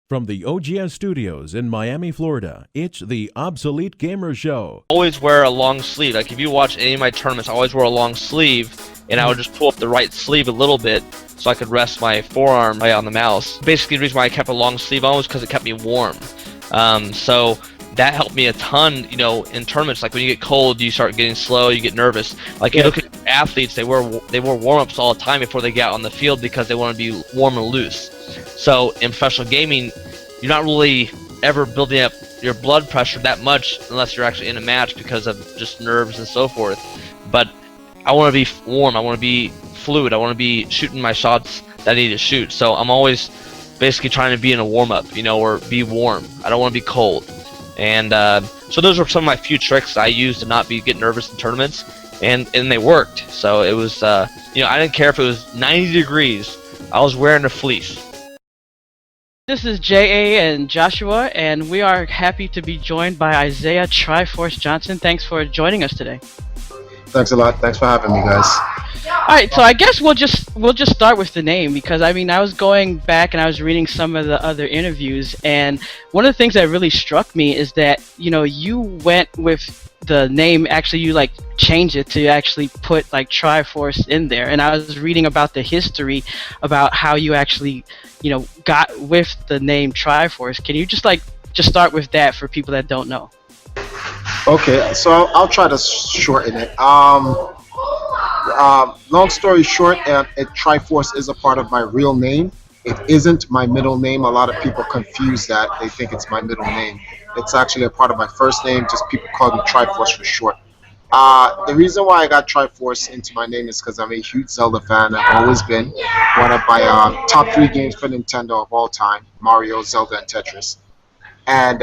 From the OGS studios in Miami, Florida, it's the Obsolete Gamer Show. Always wear a long sleeve. Like if you watch any of my tournaments, I always wear a long sleeve, and I would just pull up the right sleeve a little bit so I could rest my forearm right on the mouse. Basically, the reason why I kept a long sleeve on was because it kept me warm. So that helped me a ton, you know, in tournaments. Like when you get cold, you start getting slow, you get nervous. Like you look at athletes, they wear warm-ups all the time before they get out on the field because they want to be warm and loose. So in professional gaming, you're not really ever building up your blood pressure that much unless you're actually in a match because of just nerves and so forth. But I want to be warm, I want to be fluid, I want to be shooting my shots that I need to shoot. So I'm always basically trying to be in a warm-up, you know, or be warm. I don't want to be cold. And so those were some of my few tricks I used to not get nervous in tournaments, and they worked. So it was, you know, I didn't care if it was 90 degrees. I was wearing a fleece. This is J.A. and Joshua, and we are happy to be joined by Isaiah-Triforce Johnson. Thanks for joining us today. Thanks a lot. Thanks for having me, guys. All right, so I guess we'll just start with the name, because I mean I was going back and I was reading some of the other interviews, and one of the things that really struck me is that, you know, you went with the name, actually you like changed it to actually put like Triforce in there, and I was reading about the history about how you actually, you know, got with the name Triforce. Can you just start with that for people that don't know? Okay, so I'll try to shorten it. Long story short, Triforce is a part of my real name. It isn't my middle name. A lot of people confuse that. They think it's my middle name. It's actually a part of my first name. Just people call me Triforce for short. The reason why I got Triforce into my name is because I'm a huge Zelda fan. I've always been. One of my top 3 games for Nintendo of all time: Mario, Zelda, and Tetris. And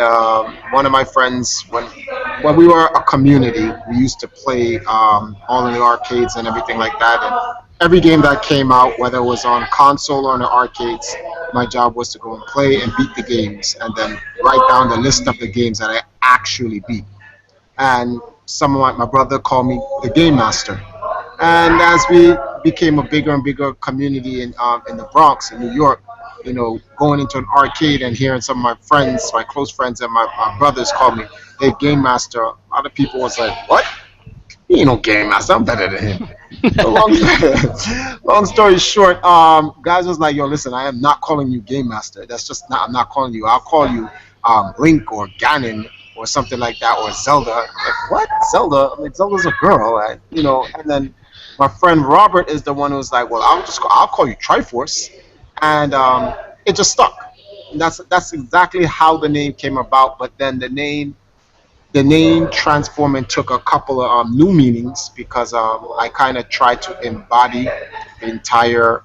one of my friends, when we were a community, we used to play all in the arcades and everything like that. And every game that came out, whether it was on console or in the arcades, my job was to go and play and beat the games, and then write down the list of the games that I actually beat. And my brother called me the Game Master. And as we became a bigger and bigger community in the Bronx, in New York, you know, going into an arcade and hearing some of my friends, my close friends, and my brothers call me, "Hey, Game Master." A lot of people was like, "What? He ain't no Game Master. I'm better than him." So long story short, guys was like, "Yo, listen, I am not calling you Game Master. That's just not. I'm not calling you. I'll call you Link or Ganon or something like that, or Zelda." I'm like, what? Zelda? I mean, Zelda's a girl, you know. And then my friend Robert is the one who's like, "Well, I'll call you Triforce." And it just stuck. And that's exactly how the name came about. But then the name transformed and took a couple of new meanings, because I kind of tried to embody the entire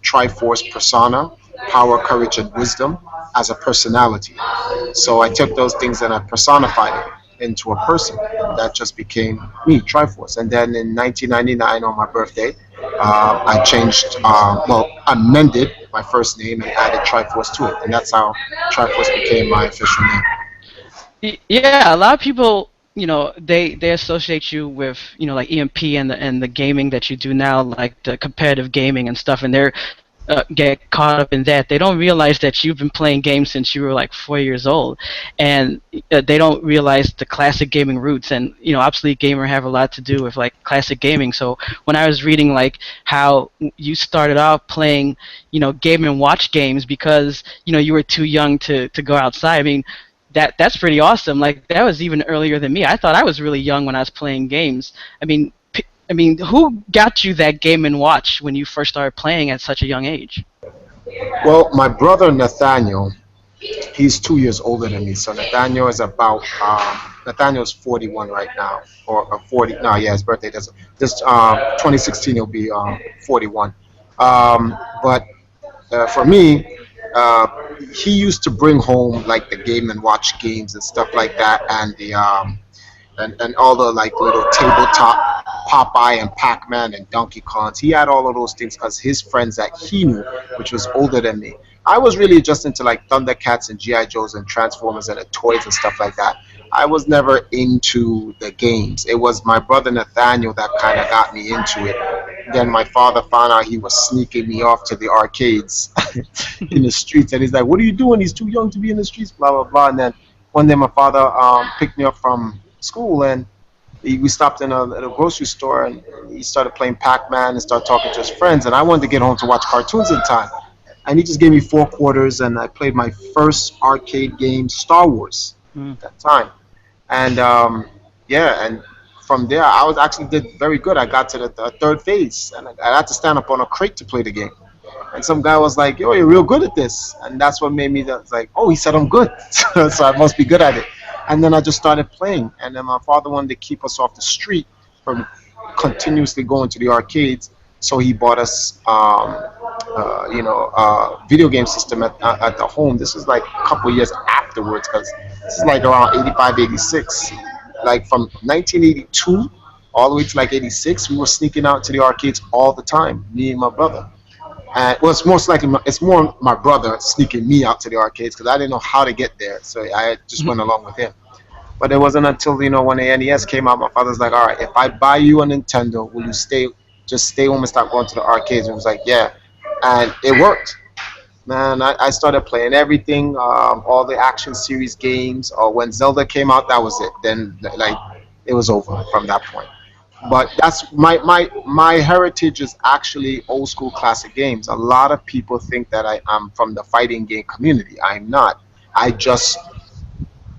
Triforce persona: power, courage, and wisdom, as a personality. So I took those things and I personified it into a person. That just became me, Triforce. And then in 1999, on my birthday, I changed, amended my first name and added Triforce to it, and that's how Triforce became my official name. Yeah, a lot of people, you know, they associate you with, you know, like EMP and the gaming that you do now, like the competitive gaming and stuff, and they're get caught up in that. They don't realize that you've been playing games since you were like 4 years old, and they don't realize the classic gaming roots. And you know, Obsolete Gamer have a lot to do with like classic gaming. So when I was reading like how you started out playing, you know, Game and Watch games because, you know, you were too young to go outside. I mean, that's pretty awesome. Like that was even earlier than me. I thought I was really young when I was playing games. I mean, who got you that Game and Watch when you first started playing at such a young age? Well, my brother Nathaniel, he's 2 years older than me. So Nathaniel is Nathaniel's 41 right now, or 40. No, yeah, his birthday this 2016 he'll be 41. But for me, he used to bring home like the Game and Watch games and stuff like that, and the and all the like little tabletop Popeye and Pac-Man and Donkey Kongs. He had all of those things because his friends that he knew, which was older than me. I was really just into like Thundercats and G.I. Joes and Transformers and the toys and stuff like that. I was never into the games. It was my brother Nathaniel that kind of got me into it Then my father found out he was sneaking me off to the arcades in the streets, and he's like, "What are you doing? He's too young to be in the streets." Blah blah blah. And then one day my father picked me up from school, and we stopped in at a grocery store, and he started playing Pac-Man and started talking to his friends. And I wanted to get home to watch cartoons in time, and he just gave me 4 quarters, and I played my first arcade game, Star Wars, Mm. at that time. And yeah, and from there I was actually did very good. I got to the third phase, and I had to stand up on a crate to play the game. And some guy was like, "Yo, you're real good at this," and that's what made me like, "Oh, he said I'm good, so I must be good at it." And then I just started playing, and then my father wanted to keep us off the street from continuously going to the arcades, so he bought us, video game system at the home. This was like a couple years afterwards, because this is like around 85, 86. Like from 1982 all the way to like 86, we were sneaking out to the arcades all the time, me and my brother. And well, it's most likely it's more my brother sneaking me out to the arcades because I didn't know how to get there, so I just went along with him. But it wasn't until when the NES came out, my father's like, "All right, if I buy you a Nintendo, will you stay home and stop going to the arcades?" And I was like, "Yeah," and it worked. Man, I started playing everything, all the action series games. Or when Zelda came out, that was it. Then like it was over from that point. But that's my heritage is actually old school classic games. A lot of people think that I am from the fighting game community. I'm not. I just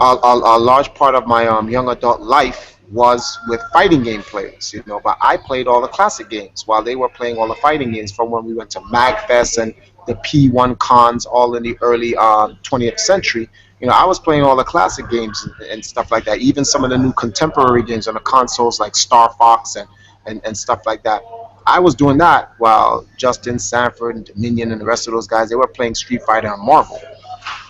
a large part of my young adult life was with fighting game players, But I played all the classic games while they were playing all the fighting games from when we went to MagFest and the P1 cons, all in the early 20th century. I was playing all the classic games and stuff like that. Even some of the new contemporary games on the consoles like Star Fox and stuff like that. I was doing that while Justin Sanford and Dominion and the rest of those guys, they were playing Street Fighter and Marvel.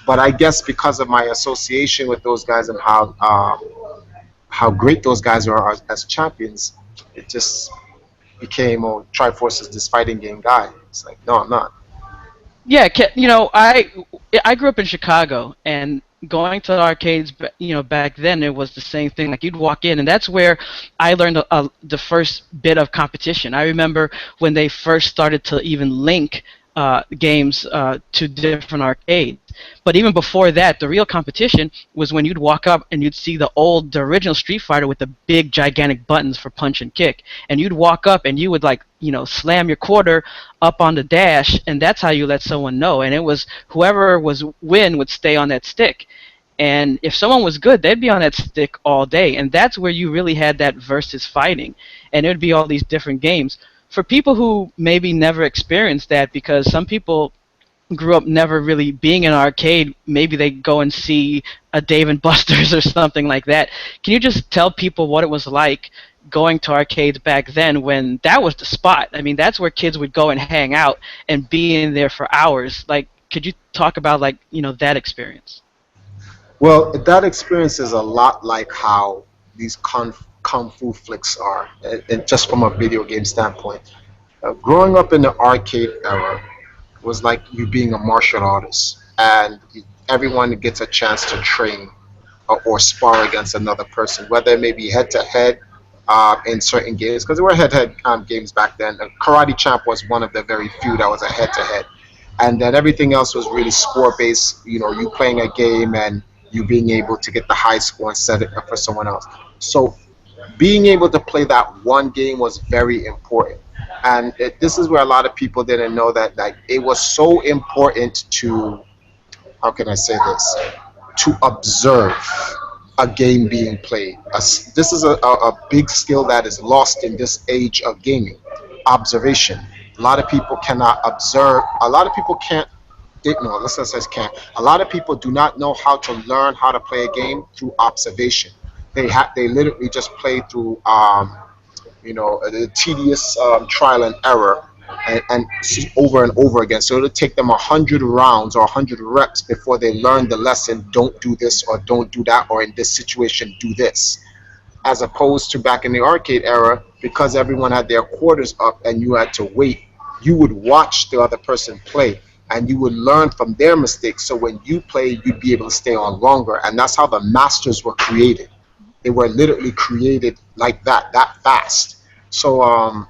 But I guess because of my association with those guys and how great those guys are as champions, it just became, "Oh, Triforce is this fighting game guy." It's like, no, I'm not. Yeah, I grew up in Chicago, and going to the arcades, back then it was the same thing. Like you'd walk in, and that's where I learned the first bit of competition. I remember when they first started to even link games to different arcades. But even before that, the real competition was when you'd walk up and you'd see the original Street Fighter with the big gigantic buttons for punch and kick, and you'd walk up and you would slam your quarter up on the dash, and that's how you let someone know. And it was whoever was win would stay on that stick. And if someone was good, they'd be on that stick all day, and that's where you really had that versus fighting, and it would be all these different games. For people who maybe never experienced that, because some people grew up never really being in an arcade, maybe they go and see a Dave and Buster's or something like that. Can you just tell people what it was like going to arcades back then when that was the spot? I mean, that's where kids would go and hang out and be in there for hours. Like, could you talk about that experience? Well, that experience is a lot like how these kung fu flicks are, and just from a video game standpoint. Growing up in the arcade era was like you being a martial artist, and everyone gets a chance to train or spar against another person, whether it may be head to head in certain games, because there were head to head games back then. Karate Champ was one of the very few that was a head to head, and then everything else was really score based. You playing a game and you being able to get the high score and set it up for someone else. So being able to play that one game was very important. And this is where a lot of people didn't know that it was so important to, how can I say this, to observe a game being played. This is a big skill that is lost in this age of gaming, observation. A lot of people cannot observe. A lot of people can't. No, let's not say can't. A lot of people do not know how to learn how to play a game through observation. They literally just play through the tedious trial and error and over and over again. So it'll take them 100 rounds or 100 reps before they learn the lesson. Don't do this or don't do that, or in this situation do this. As opposed to back in the arcade era, because everyone had their quarters up and you had to wait, you would watch the other person play and you would learn from their mistakes. So when you play, you'd be able to stay on longer. And that's how the masters were created. They were literally created like that fast. So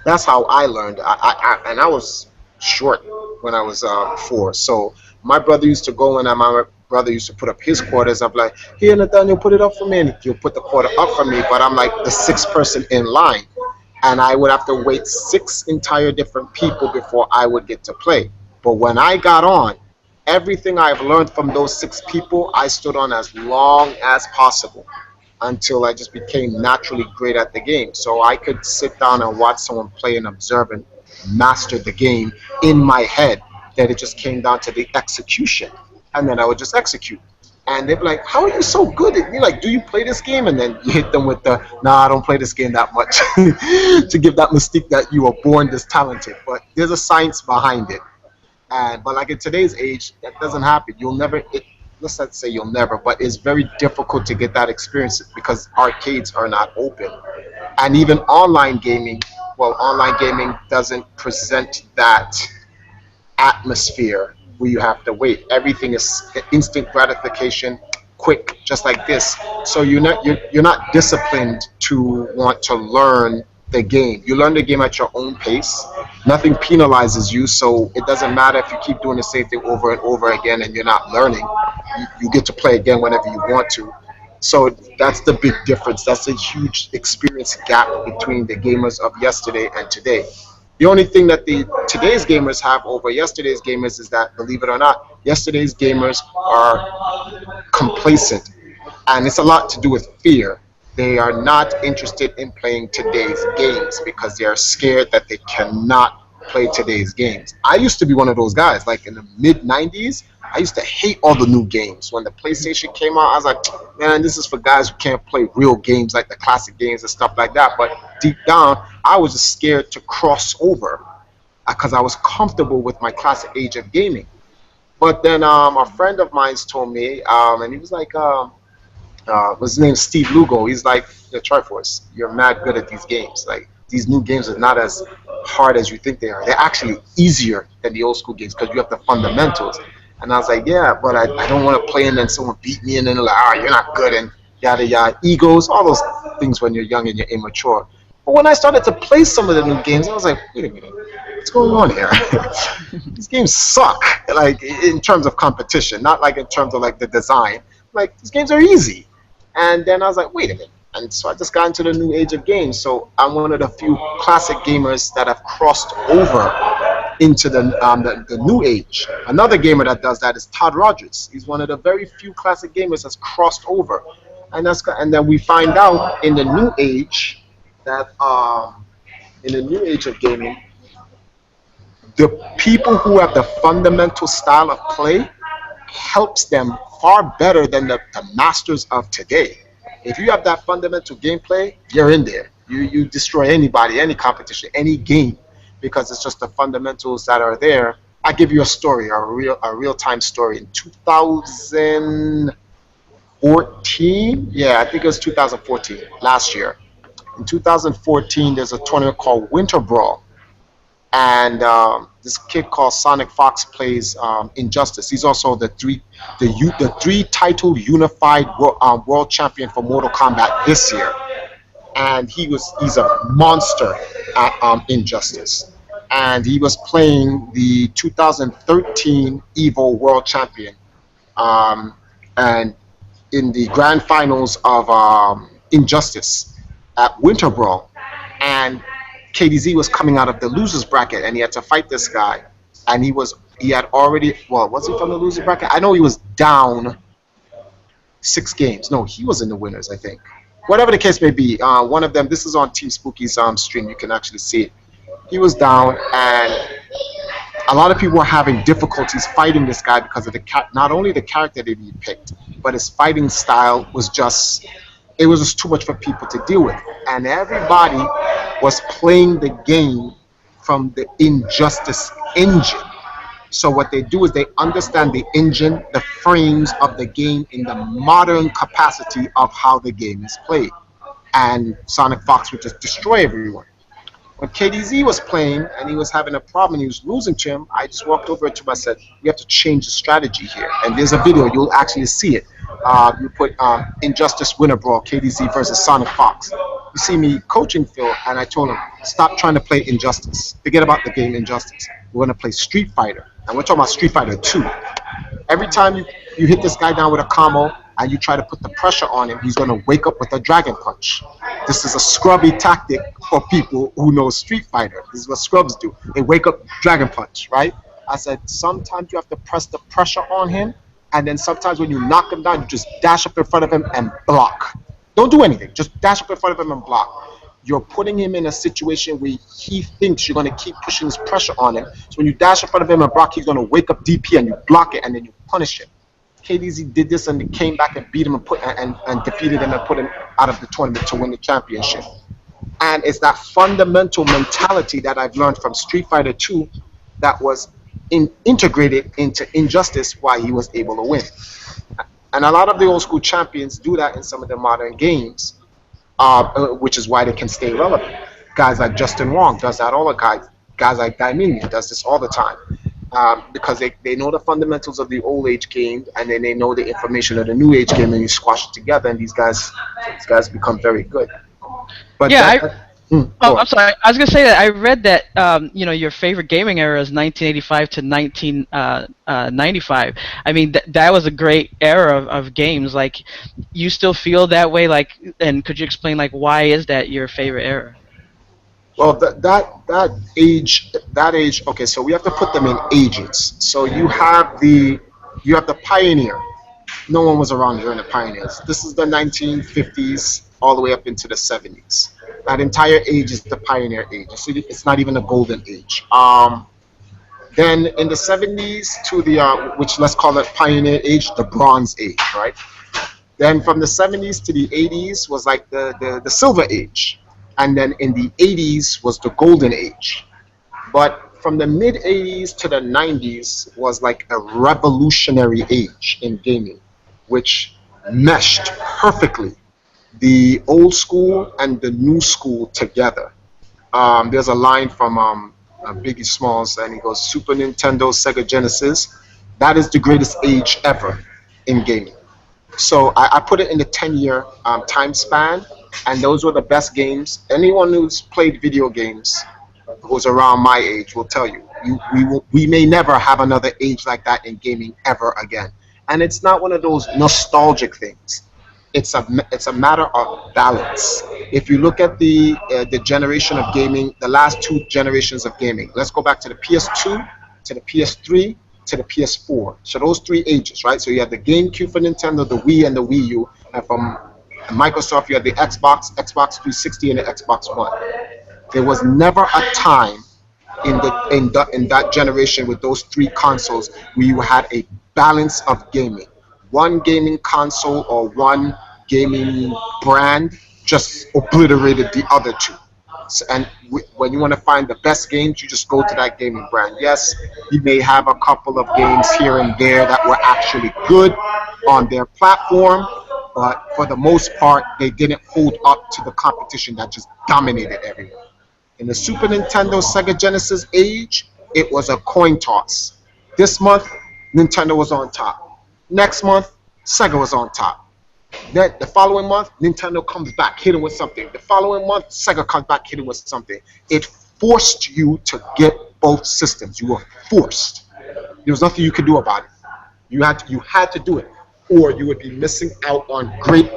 That's how I learned. And I was short when I was 4. So my brother used to go in, and my brother used to put up his quarters. I'm like, here, Nathaniel, put it up for me. And he'll put the quarter up for me. But I'm like the sixth person in line. And I would have to wait 6 entire different people before I would get to play. But when I got on, everything I've learned from those 6 people, I stood on as long as possible until I just became naturally great at the game. So I could sit down and watch someone play and observe and master the game in my head. That it just came down to the execution. And then I would just execute. And they'd be like, how are you so good at me? Like, do you play this game? And then you hit them with the, nah, I don't play this game that much to give that mystique that you were born this talented. But there's a science behind it. But like in today's age, that doesn't happen. You'll never, let's not say you'll never, but it's very difficult to get that experience because arcades are not open. And even online gaming, well, online gaming doesn't present that atmosphere where you have to wait. Everything is instant gratification, quick, just like this. So you're not disciplined to want to learn the game. You learn the game at your own pace. Nothing penalizes you, so it doesn't matter if you keep doing the same thing over and over again and you're not learning. You get to play again whenever you want to. So that's the big difference. That's a huge experience gap between the gamers of yesterday and today. The only thing that today's gamers have over yesterday's gamers is that, believe it or not, yesterday's gamers are complacent. And it's a lot to do with fear. They are not interested in playing today's games because they are scared that they cannot play today's games. I used to be one of those guys. Like in the mid-90s, I used to hate all the new games. When the PlayStation came out, I was like, man, this is for guys who can't play real games like the classic games and stuff like that. But deep down, I was just scared to cross over because I was comfortable with my classic age of gaming. But then a friend of mine told me, and he was like, his name's Steve Lugo. He's like, the Triforce, you're mad good at these games. Like, these new games are not as hard as you think they are. They're actually easier than the old school games because you have the fundamentals. And I was like, yeah, but I don't want to play and then someone beat me and then they're like, you're not good and yada yada. Egos, all those things when you're young and you're immature. But when I started to play some of the new games, I was like, wait a minute, what's going on here? These games suck, like in terms of competition, not like in terms of like the design. Like, these games are easy. And then I was like, wait a minute. And so I just got into the new age of games. So I'm one of the few classic gamers that have crossed over into the new age. Another gamer that does that is Todd Rogers. He's one of the very few classic gamers that's crossed over. And then we find out in the new age that in the new age of gaming, the people who have the fundamental style of play helps them far better than the masters of today. If you have that fundamental gameplay, you're in there. You destroy anybody, any competition, any game, because it's just the fundamentals that are there. I give you a story, a real-time story. In 2014, yeah, I think it was 2014, last year. In 2014, there's a tournament called Winter Brawl, and this kid called Sonic Fox plays Injustice. He's also the three-title unified world champion for Mortal Kombat this year, and he's a monster at Injustice. And he was playing the 2013 EVO World Champion, and in the grand finals of Injustice at Winter Brawl, and KDZ was coming out of the losers bracket, and he had to fight this guy, and he had already, well, was he from the loser bracket? I know he was down 6 games. No, he was in the winners, I think. Whatever the case may be, one of them, this is on Team Spooky's stream, you can actually see it. He was down, and a lot of people were having difficulties fighting this guy because of not only the character that he picked, but his fighting style was just too much for people to deal with. And everybody was playing the game from the Injustice engine. So what they do is they understand the engine, the frames of the game in the modern capacity of how the game is played. And Sonic Fox would just destroy everyone. When KDZ was playing and he was having a problem, he was losing to him, I just walked over to him and said, we have to change the strategy here. And there's a video, you'll actually see it. You put Injustice Winter Brawl, KDZ versus Sonic Fox. You see me coaching Phil, and I told him, stop trying to play Injustice. Forget about the game Injustice. We're going to play Street Fighter. And we're talking about Street Fighter 2. Every time you hit this guy down with a combo and you try to put the pressure on him, he's going to wake up with a Dragon Punch. This is a scrubby tactic for people who know Street Fighter. This is what scrubs do. They wake up Dragon Punch, right? I said, sometimes you have to press the pressure on him, and then sometimes when you knock him down, you just dash up in front of him and block. Don't do anything. Just dash up in front of him and block. You're putting him in a situation where he thinks you're going to keep pushing this pressure on him. So when you dash in front of him and block, he's going to wake up DP and you block it and then you punish him. KDZ did this and they came back and beat him and defeated him and put him out of the tournament to win the championship. And it's that fundamental mentality that I've learned from Street Fighter 2 that was integrated into Injustice, why he was able to win. And a lot of the old school champions do that in some of the modern games. Which is why they can stay relevant. Guys like Justin Wong does that all the time. Guys like Daimini does this all the time. Because they know the fundamentals of the old age game, and then they know the information of the new age game, and you squash it together, and these guys become very good. But yeah, I'm sorry. I was gonna say that I read that your favorite gaming era is 1985 to 1995. I mean, that was a great era of games. Like, you still feel that way? Like, and could you explain why is that your favorite era? Well, that age. Okay, so we have to put them in ages. So you have the Pioneer. No one was around during the Pioneers. This is the 1950s all the way up into the 70s. That entire age is the Pioneer age. It's not even a golden age. Then in the 70s to the which let's call it Pioneer age, the Bronze age, right? Then from the 70s to the 80s was like the Silver age, and then in the 80s was the Golden age. But from the mid 80s to the 90s was like a revolutionary age in gaming, which meshed perfectly the old school and the new school together. There's a line from Biggie Smalls, and he goes, Super Nintendo, Sega Genesis, that is the greatest age ever in gaming. So I put it in the 10-year time span, and those were the best games. Anyone who's played video games who's around my age will tell you, we may never have another age like that in gaming ever again. And it's not one of those nostalgic things. It's a matter of balance. If you look at the generation of gaming, the last two generations of gaming, let's go back to the PS2, to the PS3, to the PS4. So those three ages, right? So you had the GameCube for Nintendo, the Wii, and the Wii U. And from Microsoft, you had the Xbox 360, and the Xbox One. There was never a time in that generation with those three consoles where you had a balance of gaming. One gaming console or one gaming brand just obliterated the other two. So, and when you want to find the best games, you just go to that gaming brand. Yes, you may have a couple of games here and there that were actually good on their platform, but for the most part, they didn't hold up to the competition that just dominated everyone. In the Super Nintendo, Sega Genesis age, it was a coin toss. This month, Nintendo was on top. Next month, Sega was on top. Then the following month, Nintendo comes back, hitting with something. The following month, Sega comes back, hitting with something. It forced you to get both systems. You were forced. There was nothing you could do about it. You had to do it, or you would be missing out on great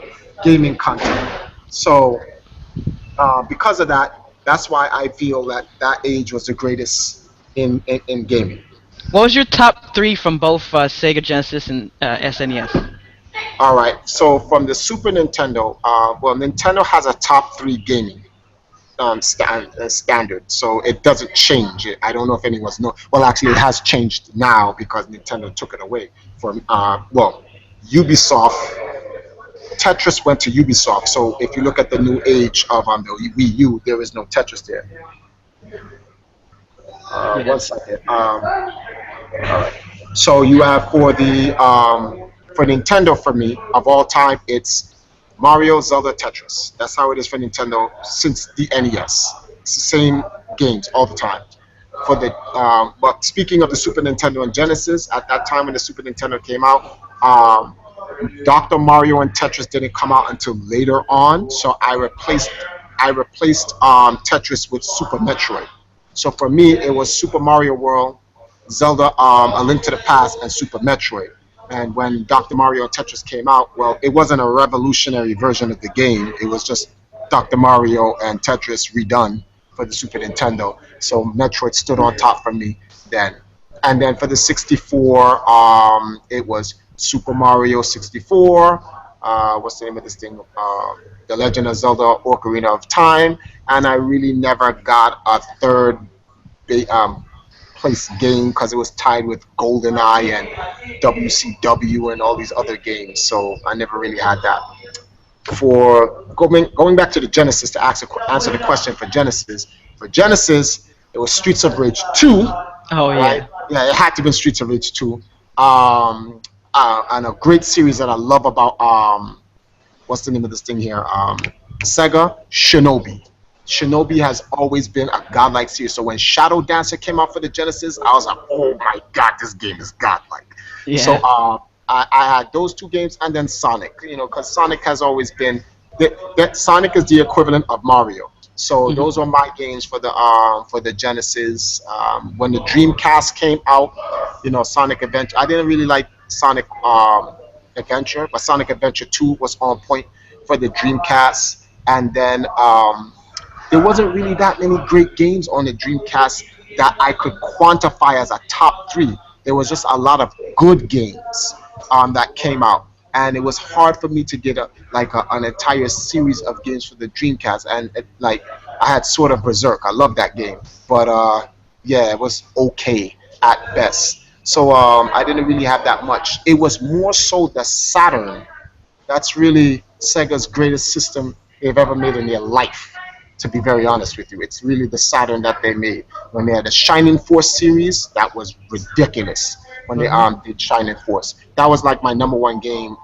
gaming content. So, because of that, that's why I feel that age was the greatest in gaming. What was your top three from both Sega Genesis and SNES? All right, so from the Super Nintendo, Nintendo has a top three gaming standard, so it doesn't change. I don't know if anyone's know. Well, actually, it has changed now because Nintendo took it away from. Ubisoft. Tetris went to Ubisoft, so if you look at the new age of the Wii U, there is no Tetris there. 1 second. All right. So you have for Nintendo, for me, of all time, it's Mario, Zelda, Tetris. That's how it is for Nintendo since the NES. It's the same games all the time. For the but speaking of the Super Nintendo and Genesis, at that time when the Super Nintendo came out, Dr. Mario and Tetris didn't come out until later on, so I replaced I replaced Tetris with Super Metroid. So for me, it was Super Mario World, Zelda, A Link to the Past, and Super Metroid. And when Dr. Mario and Tetris came out, well, it wasn't a revolutionary version of the game. It was just Dr. Mario and Tetris redone for the Super Nintendo. So Metroid stood on top for me then. And then for the 64, it was Super Mario 64. What's the name of this thing? The Legend of Zelda: Ocarina of Time. And I really never got a third place game because it was tied with GoldenEye and WCW and all these other games. So I never really had that. For going back to the Genesis to answer the question for Genesis, it was Streets of Rage 2. Oh Right? yeah. Yeah, it had to be Streets of Rage 2. And a great series that I love about what's the name of this thing here? Sega, Shinobi. Shinobi has always been a godlike series. So when Shadow Dancer came out for the Genesis, I was like, oh my god, this game is godlike. Yeah. So I had those two games and then Sonic, because Sonic has always been that Sonic is the equivalent of Mario. So those were my games for the Genesis. When the Dreamcast came out, Sonic Adventure. I didn't really like Sonic Adventure, but Sonic Adventure 2 was on point for the Dreamcast. And then there wasn't really that many great games on the Dreamcast that I could quantify as a top three. There was just a lot of good games that came out, and it was hard for me to get an entire series of games for the Dreamcast. And I had sort of Berserk. I love that game, but yeah, it was okay at best. So I didn't really have that much. It was more so the Saturn. That's really Sega's greatest system they've ever made in their life, to be very honest with you. It's really the Saturn that they made. When they had the Shining Force series, that was ridiculous. When they did Shining Force, that was like my number one game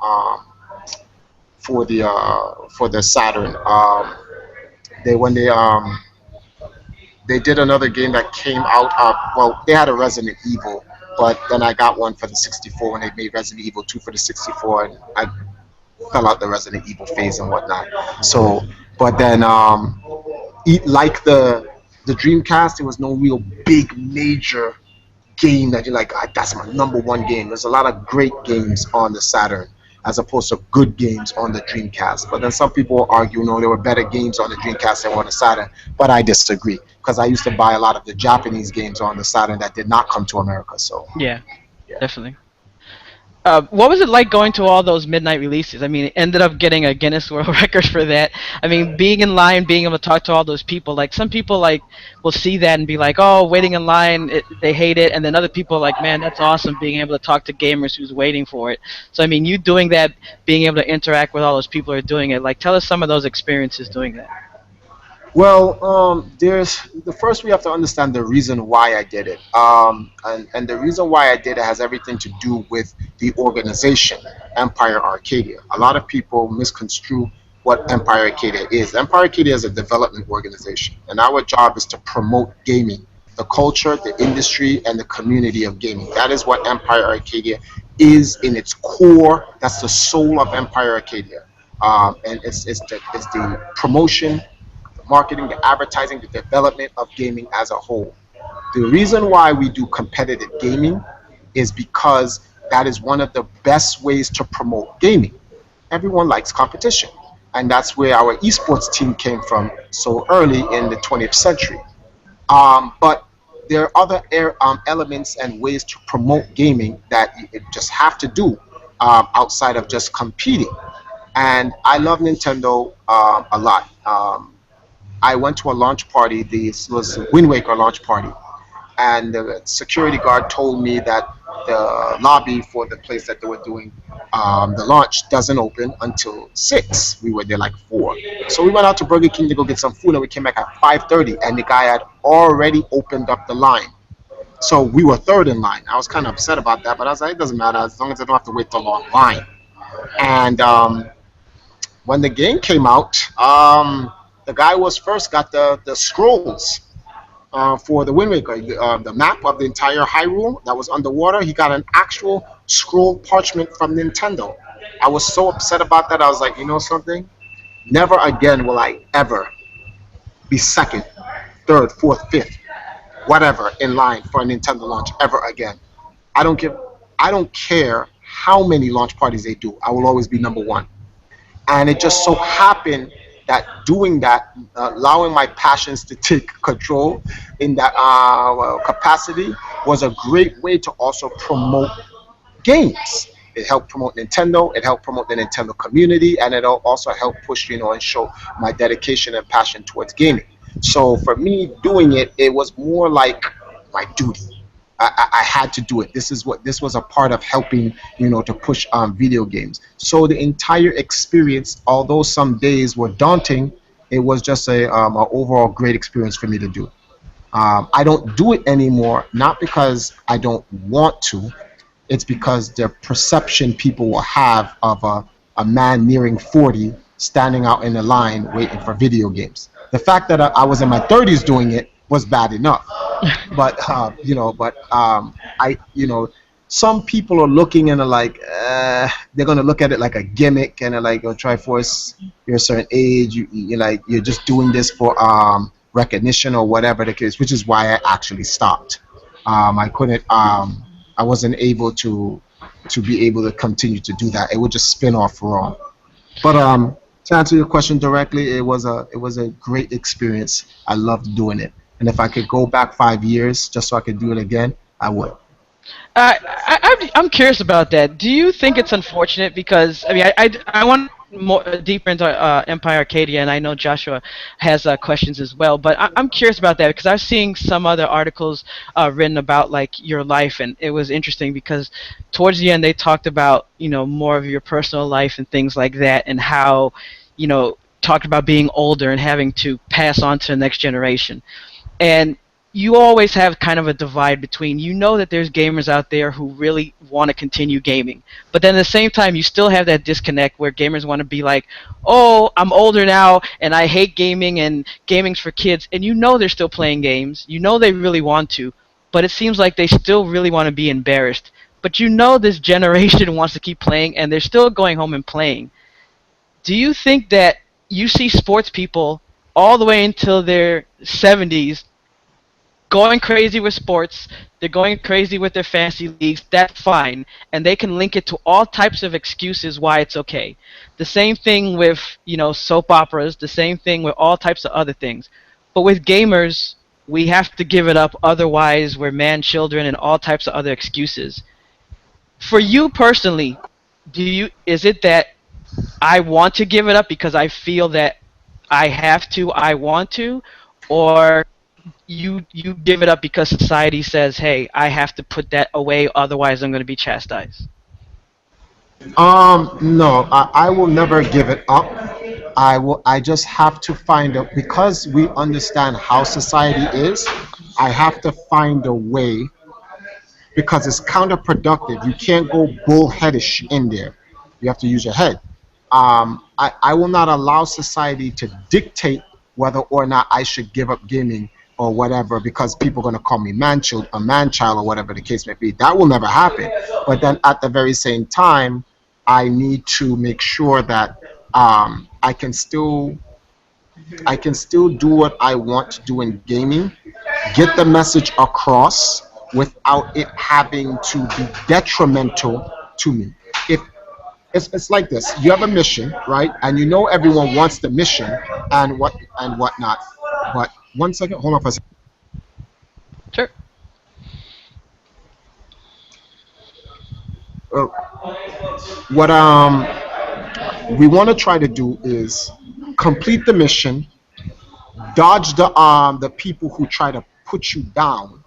for the Saturn. They did another game that came out. Well, they had a Resident Evil, but then I got one for the 64 when they made Resident Evil 2 for the 64, and I fell out the Resident Evil phase and whatnot. So, but then like the Dreamcast, there was no real big major game that you're like, that's my number one game. There's a lot of great games on the Saturn as opposed to good games on the Dreamcast. But then some people argue, there were better games on the Dreamcast than on the Saturn. But I disagree, because I used to buy a lot of the Japanese games on the Saturn that did not come to America. So Yeah, definitely. What was it like going to all those midnight releases? I mean, it ended up getting a Guinness World Record for that. I mean, being in line, being able to talk to all those people. Like, some people will see that and be like, "Oh, waiting in line, they hate it," and then other people are like, "Man, that's awesome, being able to talk to gamers who's waiting for it." So, I mean, you doing that, being able to interact with all those people who are doing it. Like, tell us some of those experiences doing that. well, there's the first we have to understand the reason why I did it, and the reason why I did it has everything to do with the organization, Empire Arcadia. A lot of people misconstrue what Empire Arcadia is. Empire Arcadia is a development organization, and our job is to promote gaming, the culture, the industry, and the community of gaming. That is what Empire Arcadia is in its core. That's the soul of Empire Arcadia, and it's the promotion, marketing, the advertising, the development of gaming as a whole. The reason why we do competitive gaming is because that is one of the best ways to promote gaming. Everyone likes competition, and that's where our esports team came from so early in the 20th century. But there are other elements and ways to promote gaming that you just have to do outside of just competing. And I love Nintendo a lot. I went to a launch party. This was a Wind Waker launch party, and the security guard told me that the lobby for the place that they were doing the launch doesn't open until 6. We were there like 4. So we went out to Burger King to go get some food, and we came back at 5:30, and the guy had already opened up the line. So we were third in line. I was kind of upset about that, but I was like, it doesn't matter as long as I don't have to wait the long line. And when the game came out, the guy was first got the scrolls for the Wind Waker, the map of the entire Hyrule that was underwater. He got an actual scroll parchment from Nintendo. I was so upset about that. I was like, you know something? Never again will I ever be second, third, fourth, fifth, whatever in line for a Nintendo launch ever again. I don't give. I don't care how many launch parties they do. I will always be number one. And it just so happened that doing that, allowing my passions to take control in that capacity, was a great way to also promote games. It helped promote Nintendo. It helped promote the Nintendo community, and it also helped push, and show my dedication and passion towards gaming. So for me, doing it, it was more like my duty. I had to do it. This was a part of helping, to push video games. So the entire experience, although some days were daunting, it was just a overall great experience for me to do. I don't do it anymore, not because I don't want to. It's because the perception people will have of a man nearing 40 standing out in the line waiting for video games. The fact that I was in my 30s doing it was bad enough. But some people are looking and are like, they're gonna look at it like a gimmick, and they're like, "Oh, Triforce, you're a certain age, you're just doing this for recognition or whatever the case," which is why I actually stopped. I couldn't, I wasn't able to be able to continue to do that. It would just spin off wrong. But to answer your question directly, it was a great experience. I loved doing it, and if I could go back 5 years just so I could do it again, I would. I'm curious about that. Do you think it's unfortunate because I mean I want more deeper into Empire Arcadia, and I know Joshua has questions as well. But I'm curious about that because I've seen some other articles written about like your life, and it was interesting because towards the end they talked about more of your personal life and things like that, and how talked about being older and having to pass on to the next generation. And you always have kind of a divide between that there's gamers out there who really want to continue gaming, but then at the same time you still have that disconnect where gamers want to be like, oh, I'm older now and I hate gaming and gaming's for kids, and they're still playing games, they really want to, but it seems like they still really want to be embarrassed, but this generation wants to keep playing and they're still going home and playing. Do you think that you see sports people all the way until their 70s going crazy with sports, they're going crazy with their fantasy leagues, that's fine, and they can link it to all types of excuses why it's okay. The same thing with, soap operas, the same thing with all types of other things. But with gamers, we have to give it up, otherwise we're man-children and all types of other excuses. For you personally, is it that I want to give it up because I feel that I want to, or you give it up because society says, hey, I have to put that away, otherwise I'm going to be chastised? No, I will never give it up. I just have to find a, because we understand how society is. I have to find a way, because it's counterproductive. You can't go bullheadish in there. You have to use your head. I will not allow society to dictate whether or not I should give up gaming or whatever, because people are going to call me a man child, or whatever the case may be. That will never happen. But then at the very same time, I need to make sure that I can still do what I want to do in gaming, get the message across without it having to be detrimental to me. If it's like this, you have a mission, right? And everyone wants the mission and whatnot. But one second, hold on for a second. Sure. Uh, what we want to try to do is complete the mission, dodge the people who try to put you down,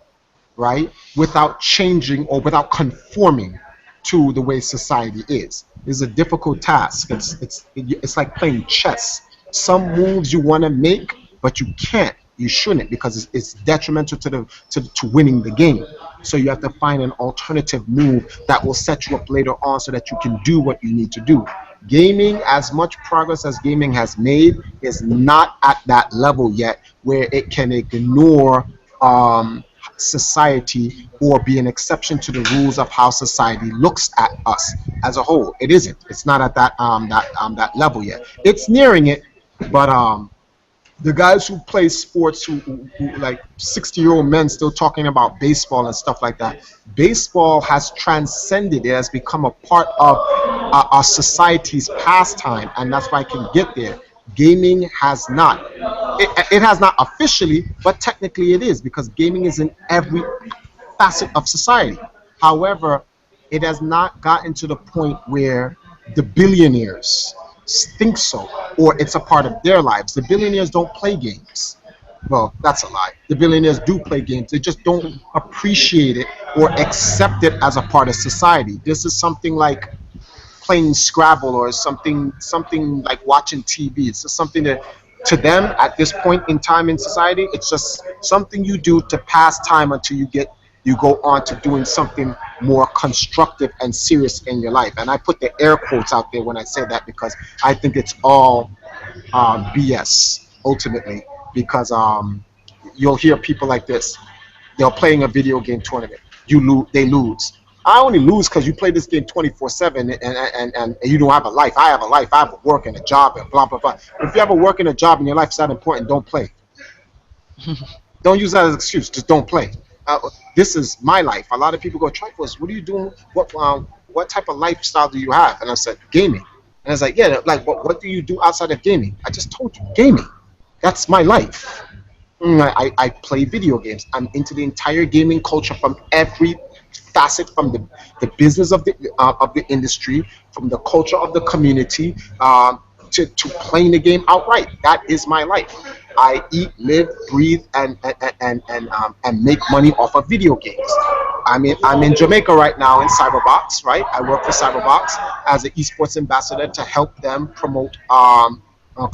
right? Without changing or without conforming to the way society is. It's a difficult task. It's like playing chess. Some moves you want to make, but you can't. You shouldn't, because it's detrimental to winning the game. So you have to find an alternative move that will set you up later on so that you can do what you need to do. Gaming, as much progress as gaming has made, is not at that level yet where it can ignore society or be an exception to the rules of how society looks at us as a whole. It isn't. It's not at that level yet. It's nearing it, but the guys who play sports who like 60-year-old men still talking about baseball and stuff like that. Baseball has transcended. It has become a part of our society's pastime, and that's why I can get there. Gaming has not. It has not officially, but technically it is, because gaming is in every facet of society. However, it has not gotten to the point where the billionaires think so, or it's a part of their lives. The billionaires don't play games. Well, that's a lie. The billionaires do play games. They just don't appreciate it or accept it as a part of society. This is something like playing Scrabble, or something like watching TV. It's just something that, to them, at this point in time in society, it's just something you do to pass time until you go on to doing something more constructive and serious in your life. And I put the air quotes out there when I say that, because I think it's all BS ultimately. Because you'll hear people like this. They're playing a video game tournament. They lose. I only lose because you play this game 24/7 and you don't have a life. I have a life. I have a work and a job and blah, blah, blah. If you have a work and a job and your life's that important, don't play. Don't use that as an excuse. Just don't play. This is my life. A lot of people go, Triforce, what are you doing? What type of lifestyle do you have? And I said, gaming. And I was like, yeah, like, what do you do outside of gaming? I just told you, gaming. That's my life. I play video games. I'm into the entire gaming culture, from every facet, from the business of the industry, from the culture of the community, to playing the game outright. That is my life. I eat, live, breathe, and make money off of video games. I'm in Jamaica right now in Cyberbox, right? I work for Cyberbox as an esports ambassador to help them promote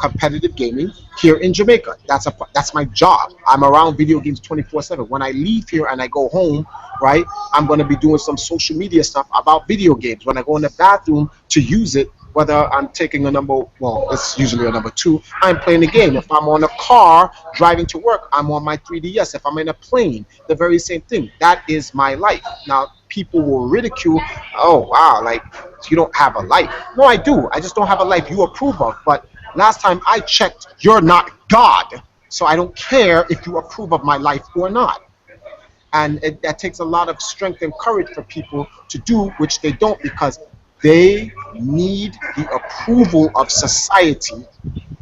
competitive gaming here in Jamaica. That's my job. I'm around video games 24/7. When I leave here and I go home, right, I'm going to be doing some social media stuff about video games. When I go in the bathroom to use it, whether I'm taking it's usually a number 2, I'm playing the game. If I'm on a car driving to work, I'm on my 3DS. If I'm in a plane, the very same thing. That is my life. Now, people will ridicule, oh, wow, like, you don't have a life. No, I do. I just don't have a life you approve of. But last time I checked, you're not God. So I don't care if you approve of my life or not. And that takes a lot of strength and courage for people to do, which they don't, because they need the approval of society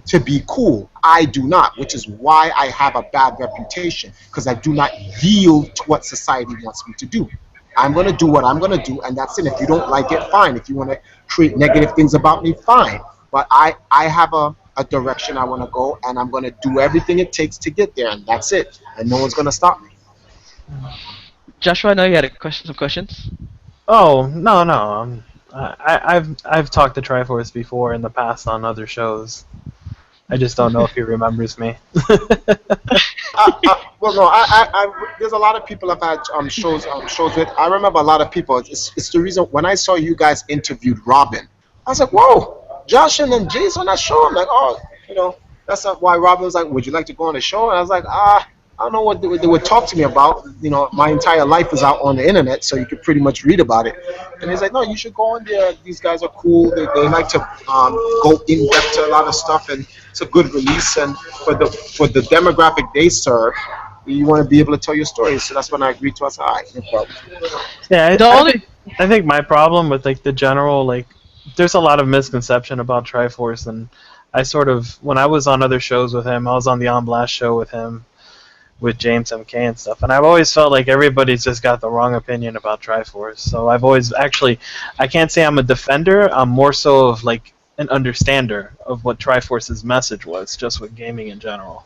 to be cool. I do not, which is why I have a bad reputation, because I do not yield to what society wants me to do. I'm going to do what I'm going to do, and that's it. If you don't like it, fine. If you want to create negative things about me, fine. But I have a direction I want to go, and I'm going to do everything it takes to get there, and that's it. And no one's going to stop me. Joshua, I know you had some questions. Oh, no. I've talked to Triforce before in the past on other shows. I just don't know if he remembers me. Well, no, there's a lot of people I've had shows with. I remember a lot of people. It's the reason when I saw you guys interviewed Robin, I was like, whoa, Josh and Jay's on that show. I'm like, oh, that's not why Robin was like, would you like to go on the show? And I was like, I don't know what they would talk to me about. My entire life is out on the internet, so you could pretty much read about it. And he's like, no, you should go on there. These guys are cool. They like to go in depth to a lot of stuff, and it's a good release. And for the demographic they serve, you want to be able to tell your story. So that's when I agreed to. I said, all right, no problem. Yeah, I think my problem with the general there's a lot of misconception about Triforce, and I sort of, when I was on other shows with him, I was on the On Blast show with him, with James MK and stuff, and I've always felt like everybody's just got the wrong opinion about Triforce. So I've always I can't say I'm a defender, I'm more so of an understander of what Triforce's message was, just with gaming in general.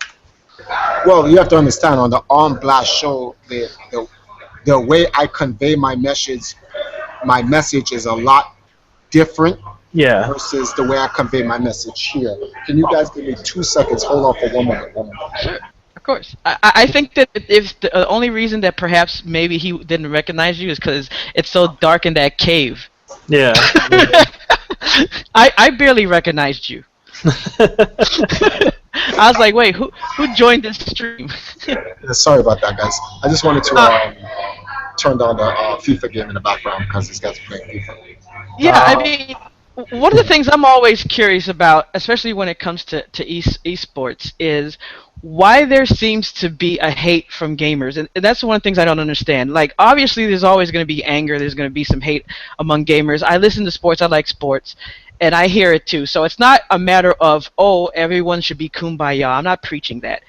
Well, you have to understand, on the On Blast show, the way I convey my message is a lot different versus the way I convey my message here. Can you guys give me 2 seconds? Hold on for one moment. Sure. Of course. I think that if the only reason that perhaps maybe he didn't recognize you is because it's so dark in that cave. Yeah. I barely recognized you. I was like, wait, who joined this stream? Sorry about that, guys. I just wanted to turn down the FIFA game in the background because these guys are playing FIFA. Yeah, I mean, one of the things I'm always curious about, especially when it comes to esports, is why there seems to be a hate from gamers, and that's one of the things I don't understand. Like, obviously, there's always going to be anger. There's going to be some hate among gamers. I listen to sports. I like sports, and I hear it too. So it's not a matter of, oh, everyone should be kumbaya. I'm not preaching that.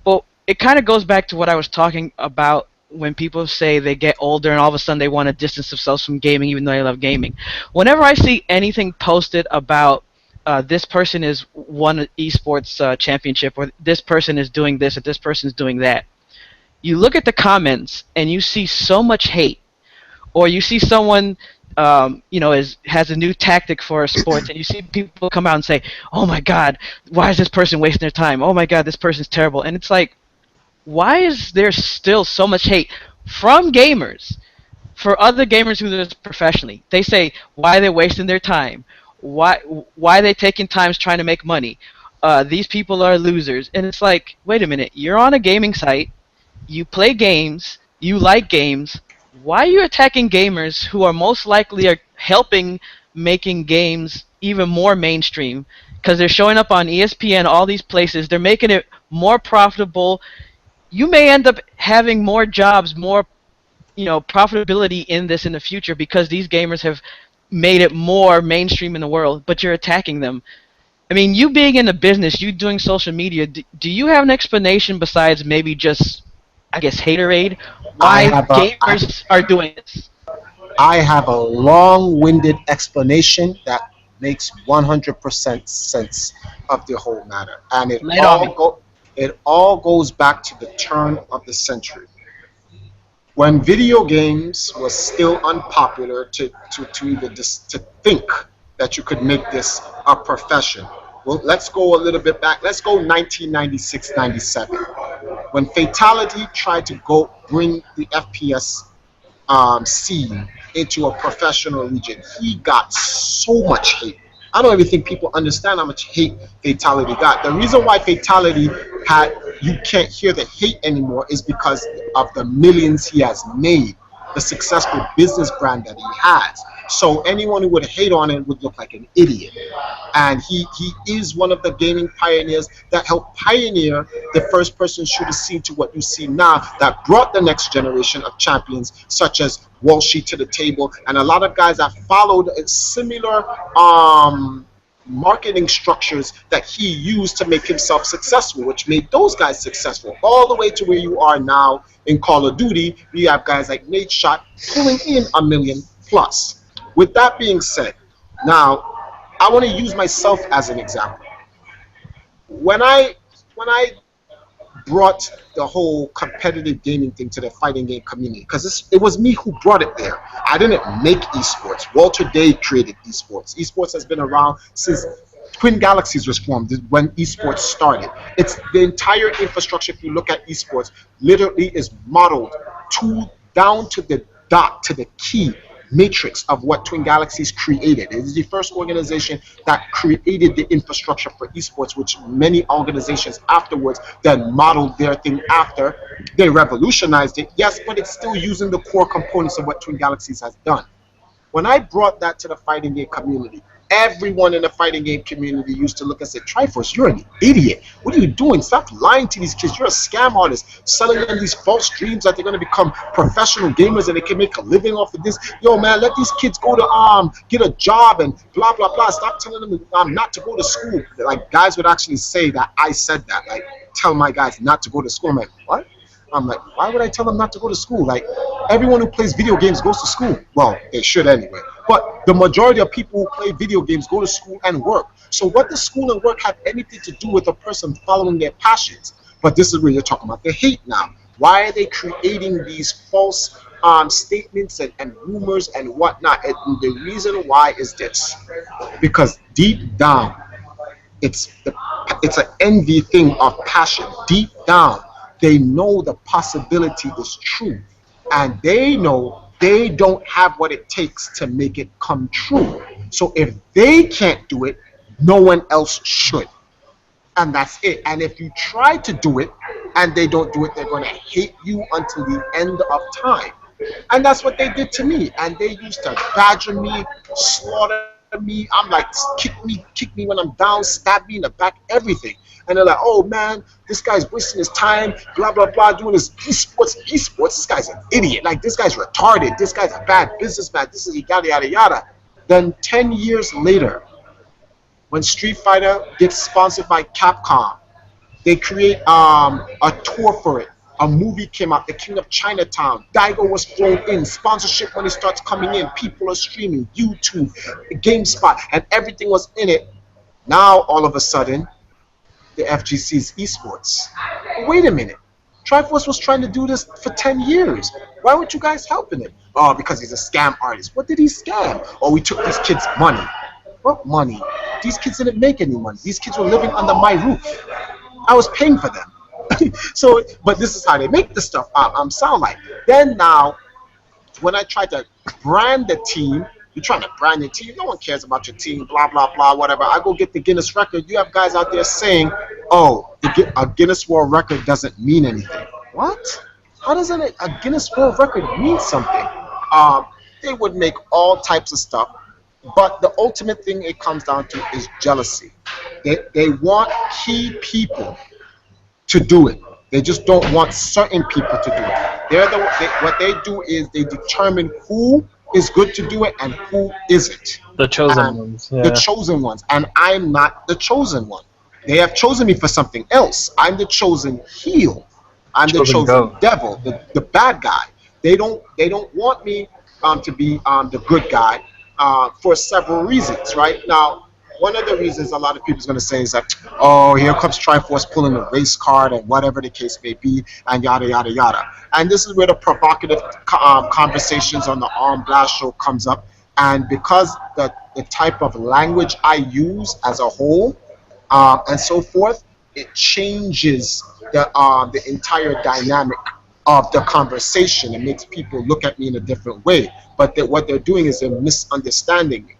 But it kind of goes back to what I was talking about when people say they get older and all of a sudden they want to distance themselves from gaming even though they love gaming. Whenever I see anything posted about this person is won an esports championship, or this person is doing this, or this person is doing that, you look at the comments and you see so much hate, or you see someone has a new tactic for sports, and you see people come out and say, "Oh my God, why is this person wasting their time? Oh my God, this person's terrible." And it's like, why is there still so much hate from gamers for other gamers who do this professionally? They say why they're wasting their time, why why they taking times trying to make money. These people are losers, and it's like, wait a minute, you're on a gaming site, you play games, you like games. Why are you attacking gamers who are most likely are helping making games even more mainstream? Because they're showing up on ESPN, all these places, they're making it more profitable. You may end up having more jobs, more profitability in this in the future because these gamers have made it more mainstream in the world, but you're attacking them. I mean, you being in the business, you doing social media, do you have an explanation besides maybe just, I guess, haterade, I why have a I, gamers are doing this? I have a long-winded explanation that makes 100% sense of the whole matter, and Lay it on me. it all goes back to the turn of the century when video games was still unpopular to even just to think that you could make this a profession. Well, let's go a little bit back. Let's go 1996, 97, when Fatality tried to go bring the FPS scene into a professional region. He got so much hate. I don't even think people understand how much hate Fatality got. The reason why Fatality had you can't hear the hate anymore is because of the millions he has made, the successful business brand that he has. So anyone who would hate on it would look like an idiot. And he is one of the gaming pioneers that helped pioneer the first person shooter scene to what you see now, that brought the next generation of champions such as Walshy to the table, and a lot of guys that followed similar marketing structures that he used to make himself successful, which made those guys successful all the way to where you are now in Call of Duty. We have guys like Nate Shot pulling in a million plus. With that being said, now I want to use myself as an example. When I brought the whole competitive gaming thing to the fighting game community, because it was me who brought it there. I didn't make esports. Walter Day created esports. Esports has been around since Twin Galaxies was formed, when esports started. It's the entire infrastructure, if you look at esports, literally is modeled down to the dot, to the key matrix of what Twin Galaxies created. It is the first organization that created the infrastructure for esports, which many organizations afterwards then modeled their thing after. They revolutionized it, yes, but it's still using the core components of what Twin Galaxies has done. When I brought that to the fighting game community, everyone in the fighting game community used to look and say, Triforce, you're an idiot. What are you doing? Stop lying to these kids. You're a scam artist, selling them these false dreams that they're going to become professional gamers and they can make a living off of this. Yo, man, let these kids go to get a job and blah, blah, blah. Stop telling them not to go to school. Like, guys would actually say that I said that. Like, tell my guys not to go to school. I'm like, what? I'm like, why would I tell them not to go to school? Like, everyone who plays video games goes to school. Well, they should anyway. But the majority of people who play video games go to school and work. So what does school and work have anything to do with a person following their passions? But this is where you're talking about the hate now. Why are they creating these false statements and rumors and whatnot? And the reason why is this. Because deep down, it's an envy thing of passion. Deep down, they know the possibility is true, and they know they don't have what it takes to make it come true. So if they can't do it, no one else should. And that's it. And if you try to do it and they don't do it, they're going to hate you until the end of time. And that's what they did to me. And they used to badger me, slaughter me. I'm like, kick me when I'm down, stab me in the back, everything. And they're like, oh man, this guy's wasting his time, blah blah blah, doing his esports. This guy's an idiot. Like this guy's retarded. This guy's a bad businessman. This is yada yada yada. Then 10 years later, when Street Fighter gets sponsored by Capcom, they create a tour for it. A movie came out, The King of Chinatown. Daigo was thrown in. Sponsorship money starts coming in. People are streaming. YouTube, GameSpot, and everything was in it. Now, all of a sudden, the FGC's esports. Wait a minute. Triforce was trying to do this for 10 years. Why weren't you guys helping him? Oh, because he's a scam artist. What did he scam? Oh, we took these kids' money. What money? These kids didn't make any money. These kids were living under my roof. I was paying for them. So, but this is how they make the stuff sound like. Then now, when I try to brand the team, you're trying to brand your team. No one cares about your team, blah, blah, blah, whatever. I go get the Guinness record. You have guys out there saying, oh, a Guinness World Record doesn't mean anything. What? How doesn't a Guinness World Record mean something? They would make all types of stuff. But the ultimate thing it comes down to is jealousy. They want key people to do it. They just don't want certain people to do it. What they do is they determine who is good to do it and who isn't. The chosen ones. Yeah. The chosen ones. And I'm not the chosen one. They have chosen me for something else. I'm the chosen heel. I'm the chosen devil, the bad guy. They don't want me to be the good guy for several reasons, right? Now, one of the reasons a lot of people is going to say is that, oh, here comes Triforce pulling a race card and whatever the case may be, and yada, yada, yada. And this is where the provocative conversations on the Arm Blast show comes up. And because the type of language I use as a whole and so forth, it changes the entire dynamic of the conversation. It makes people look at me in a different way. But what they're doing is they're misunderstanding me.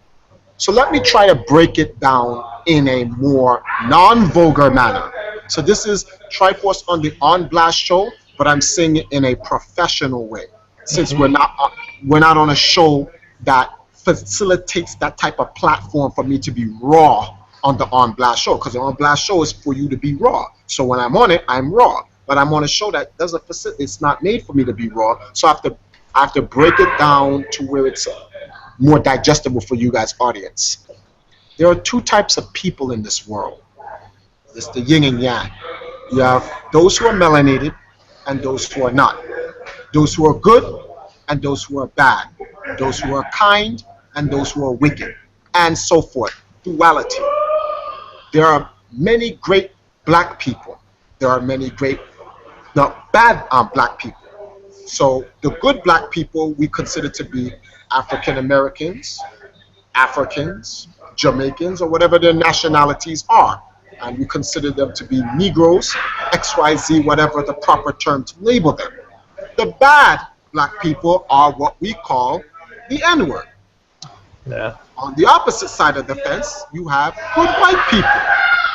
So let me try to break it down in a more non-vulgar manner. So this is Triforce on the On Blast show, but I'm saying it in a professional way, since we're not on a show that facilitates that type of platform for me to be raw on the On Blast show, because the On Blast show is for you to be raw. So when I'm on it, I'm raw. But I'm on a show that doesn't facilitate. It's not made for me to be raw. So I have to break it down to where it's more digestible for you guys' audience. There are two types of people in this world. It's the yin and yang. You have those who are melanated and those who are not. Those who are good and those who are bad. Those who are kind and those who are wicked. And so forth. Duality. There are many great black people. There are many great bad black people. So the good black people we consider to be African Americans, Africans, Jamaicans, or whatever their nationalities are. And we consider them to be Negroes, XYZ, whatever the proper term to label them. The bad black people are what we call the N-word. Yeah. On the opposite side of the fence, you have good white people.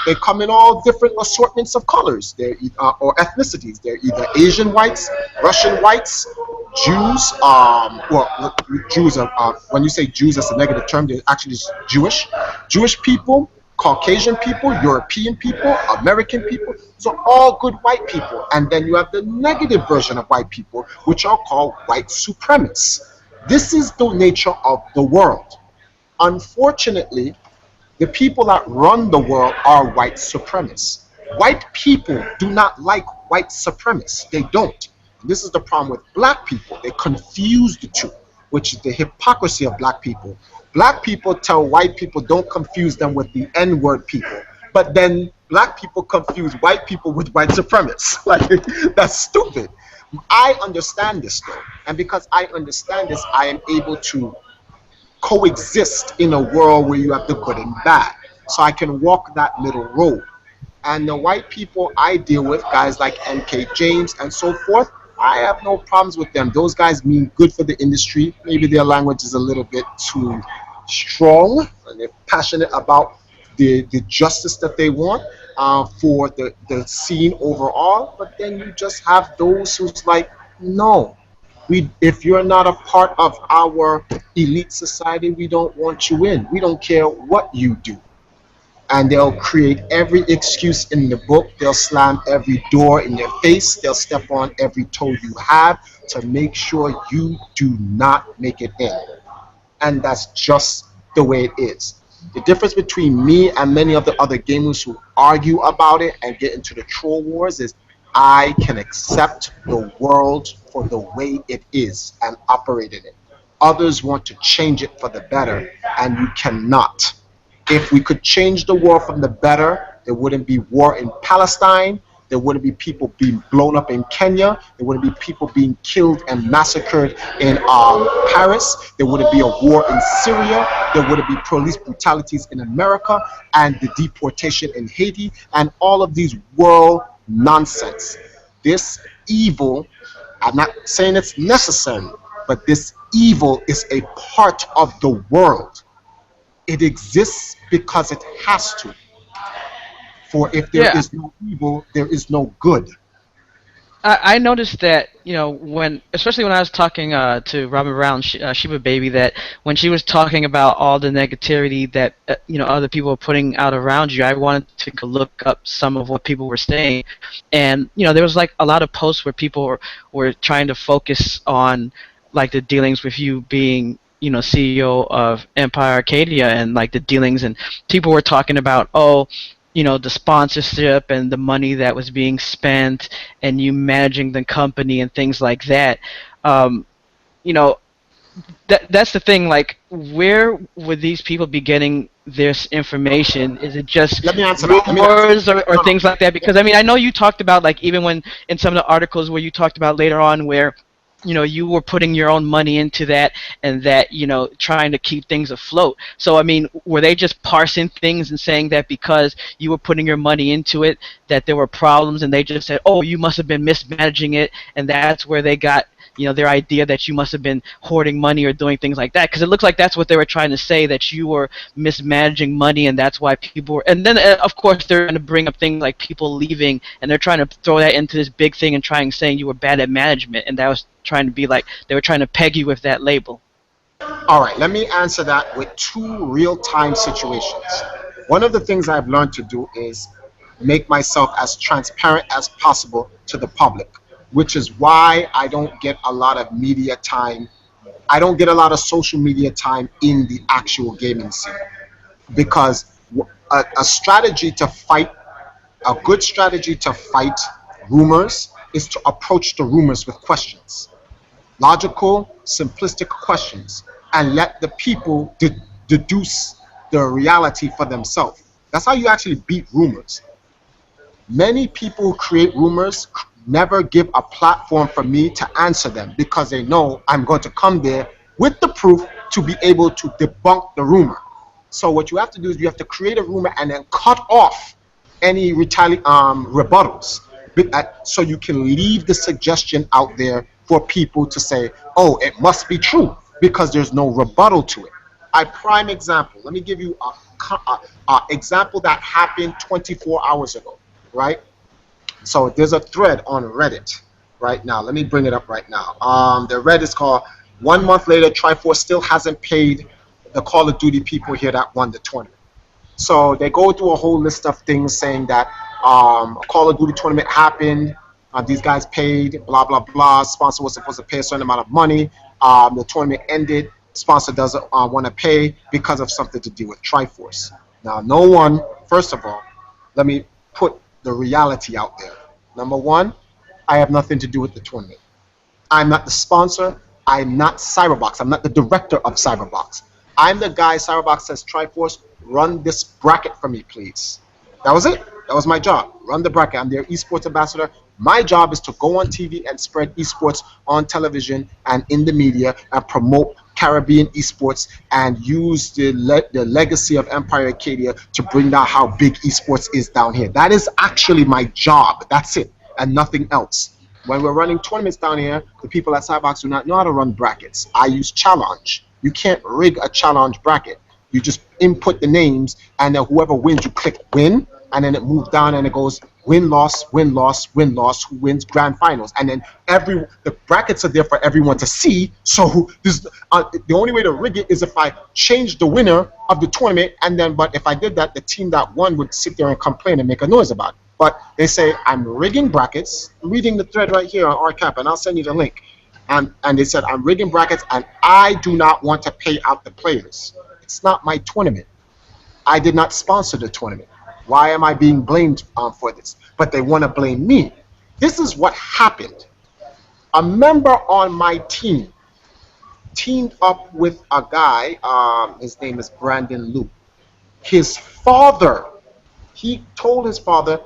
They come in all different assortments of colors, or ethnicities. They're either Asian whites, Russian whites, Jews. Jews are, when you say Jews, that's a negative term. They're actually Jewish. Jewish people, Caucasian people, European people, American people. So all good white people. And then you have the negative version of white people, which are called white supremacists. This is the nature of the world. Unfortunately, the people that run the world are white supremacists. White people do not like white supremacists. They don't. And this is the problem with black people. They confuse the two, which is the hypocrisy of black people. Black people tell white people don't confuse them with the N-word people. But then black people confuse white people with white supremacists. Like, that's stupid. I understand this though. And because I understand this, I am able to coexist in a world where you have the good and bad. So I can walk that middle road. And the white people I deal with, guys like MK James and so forth, I have no problems with them. Those guys mean good for the industry. Maybe their language is a little bit too strong, and they're passionate about the justice that they want for the scene overall. But then you just have those who's like, no, If you're not a part of our elite society, we don't want you in. We don't care what you do. And they'll create every excuse in the book. They'll slam every door in your face. They'll step on every toe you have to make sure you do not make it in. And that's just the way it is. The difference between me and many of the other gamers who argue about it and get into the troll wars is I can accept the world for the way it is and operate in it. Others want to change it for the better, and you cannot. If we could change the world from the better, there wouldn't be war in Palestine. There wouldn't be people being blown up in Kenya. There wouldn't be people being killed and massacred in Paris. There wouldn't be a war in Syria. There wouldn't be police brutalities in America and the deportation in Haiti and all of these world nonsense. This evil, I'm not saying it's necessary, but this evil is a part of the world. It exists because it has to. For if there Yeah. is no evil, there is no good. I noticed that, when, especially when I was talking to Robin Brown, Shiba Baby, that when she was talking about all the negativity that, other people were putting out around you, I wanted to look up some of what people were saying. And, there was like a lot of posts where people were trying to focus on like the dealings with you being, CEO of Empire Arcadia and like the dealings, and people were talking about, oh, the sponsorship and the money that was being spent and you managing the company and things like that. You know, that's the thing. Like, where would these people be getting this information? Is it just Let me answer that. rumors or No, no. things like that? Because I mean, I know you talked about, like, even when in some of the articles where you talked about later on where you were putting your own money into that and that, trying to keep things afloat. So, I mean, were they just parsing things and saying that because you were putting your money into it, that there were problems, and they just said, oh, you must have been mismanaging it, and that's where they got, their idea that you must have been hoarding money or doing things like that? Because it looks like that's what they were trying to say, that you were mismanaging money, and that's why people were. And then, of course, they're going to bring up things like people leaving, and they're trying to throw that into this big thing and saying you were bad at management, and that was trying to be like they were trying to peg you with that label. All right, let me answer that with two real-time situations. One of the things I've learned to do is make myself as transparent as possible to the public, which is why I don't get a lot of media time. I don't get a lot of social media time in the actual gaming scene because a strategy to fight, a good strategy to fight rumors is to approach the rumors with questions, logical, simplistic questions, and let the people deduce the reality for themselves. That's how you actually beat rumors. Many people who create rumors never give a platform for me to answer them because they know I'm going to come there with the proof to be able to debunk the rumor. So what you have to do is you have to create a rumor and then cut off any rebuttals, so you can leave the suggestion out there for people to say, oh, it must be true because there's no rebuttal to it. A prime example. Let me give you a example that happened 24 hours ago, right? So there's a thread on Reddit right now. Let me bring it up right now. The Reddit is called "1 month later, Triforce still hasn't paid the Call of Duty people here that won the tournament." So they go through a whole list of things saying that a Call of Duty tournament happened, these guys paid, blah, blah, blah. Sponsor was supposed to pay a certain amount of money. The tournament ended. Sponsor doesn't want to pay because of something to do with Triforce. Now, no one, first of all, let me put the reality out there. Number one, I have nothing to do with the tournament. I'm not the sponsor. I'm not Cyberbox. I'm not the director of Cyberbox. I'm the guy Cyberbox says, Triforce, run this bracket for me, please. That was it. That was my job. Run the bracket. I'm their esports ambassador. My job is to go on TV and spread esports on television and in the media and promote Caribbean esports and use the legacy of Empire Arcadia to bring down how big esports is down here. That is actually my job. That's it, and nothing else. When we're running tournaments down here, the people at Cyberbox do not know how to run brackets. I use challenge. You can't rig a challenge bracket. You just input the names, and then whoever wins, you click win, and then it moved down and it goes win loss, win loss, win loss, who wins grand finals, and then the brackets are there for everyone to see. So this the only way to rig it is if I change the winner of the tournament, and then but if I did that, the team that won would sit there and complain and make a noise about it. But they say I'm rigging brackets. I'm reading the thread right here on RCAP, and I'll send you the link. And they said I'm rigging brackets, and I do not want to pay out the players. It's not my tournament. I did not sponsor the tournament. Why am I being blamed for this? But they want to blame me. This is what happened. A member on my team teamed up with a guy, his name is Brandon Luke. His father, he told his father,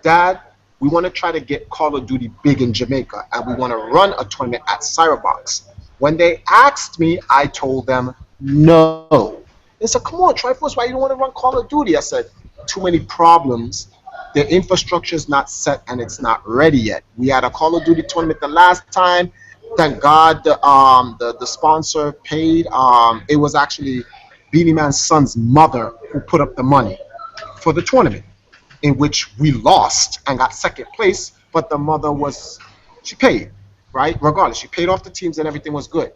Dad, we want to try to get Call of Duty big in Jamaica, and we want to run a tournament at Cyberbox. When they asked me, I told them no. They said, come on, Triforce, why you don't want to run Call of Duty? I said, too many problems. The infrastructure is not set and it's not ready yet. We had a Call of Duty tournament the last time. Thank God the sponsor paid. It was actually Beanie Man's son's mother who put up the money for the tournament, in which we lost and got second place, but the mother she paid, right? Regardless, she paid off the teams and everything was good.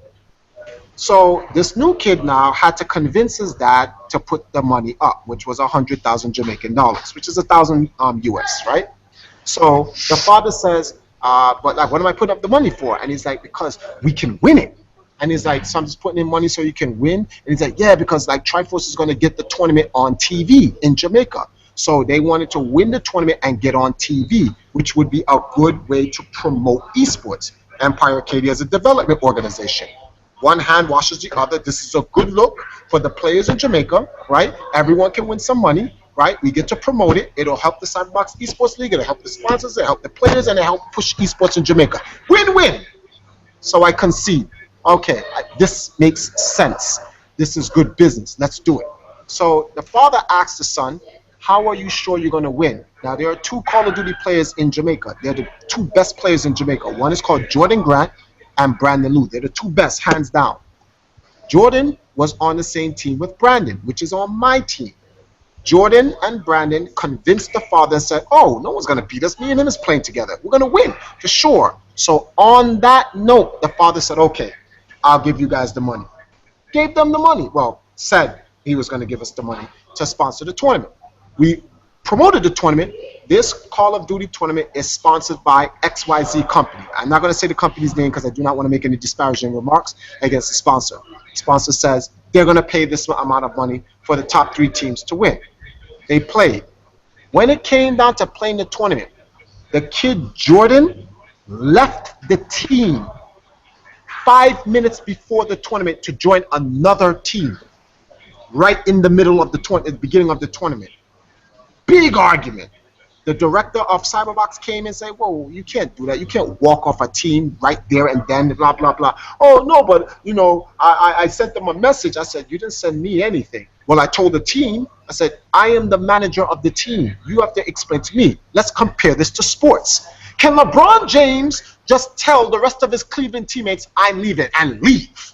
So this new kid now had to convince his dad to put the money up, which was 100,000 Jamaican dollars, which is 1,000 US, right? So the father says, but like, what am I putting up the money for? And he's like, because we can win it. And he's like, so I'm just putting in money so you can win? And he's like, yeah, because like Triforce is going to get the tournament on TV in Jamaica. So they wanted to win the tournament and get on TV, which would be a good way to promote esports. Empire Arcadia is a development organization. One hand washes the other. This is a good look for the players in Jamaica, right? Everyone can win some money, right? We get to promote it. It'll help the Cyberbox Esports League. It'll help the sponsors. It'll help the players, and it'll help push esports in Jamaica. Win-win. So I concede. Okay, this makes sense. This is good business. Let's do it. So the father asks the son, how are you sure you're going to win? Now, there are two Call of Duty players in Jamaica. They're the two best players in Jamaica. One is called Jordan Grant and Brandon Lou. They're the two best, hands down. Jordan was on the same team with Brandon, which is on my team. Jordan and Brandon convinced the father and said, oh, no one's going to beat us. Me and him is playing together. We're going to win, for sure. So on that note, the father said, okay, I'll give you guys the money. Gave them the money. Well, said he was going to give us the money to sponsor the tournament. We promoted the tournament. This Call of Duty tournament is sponsored by XYZ company. I'm not going to say the company's name because I do not want to make any disparaging remarks against the sponsor. The sponsor says they're going to pay this amount of money for the top 3 teams to win. They played. When it came down to playing the tournament, the kid Jordan left the team 5 minutes before the tournament to join another team right in the middle of the beginning of the tournament. Big argument. The director of Cyberbox came and said, whoa, you can't do that. You can't walk off a team right there and then blah, blah, blah. Oh, no, but, you know, I sent them a message. I said, you didn't send me anything. Well, I told the team, I said, I am the manager of the team. You have to explain to me. Let's compare this to sports. Can LeBron James just tell the rest of his Cleveland teammates, I'm leaving, and leave?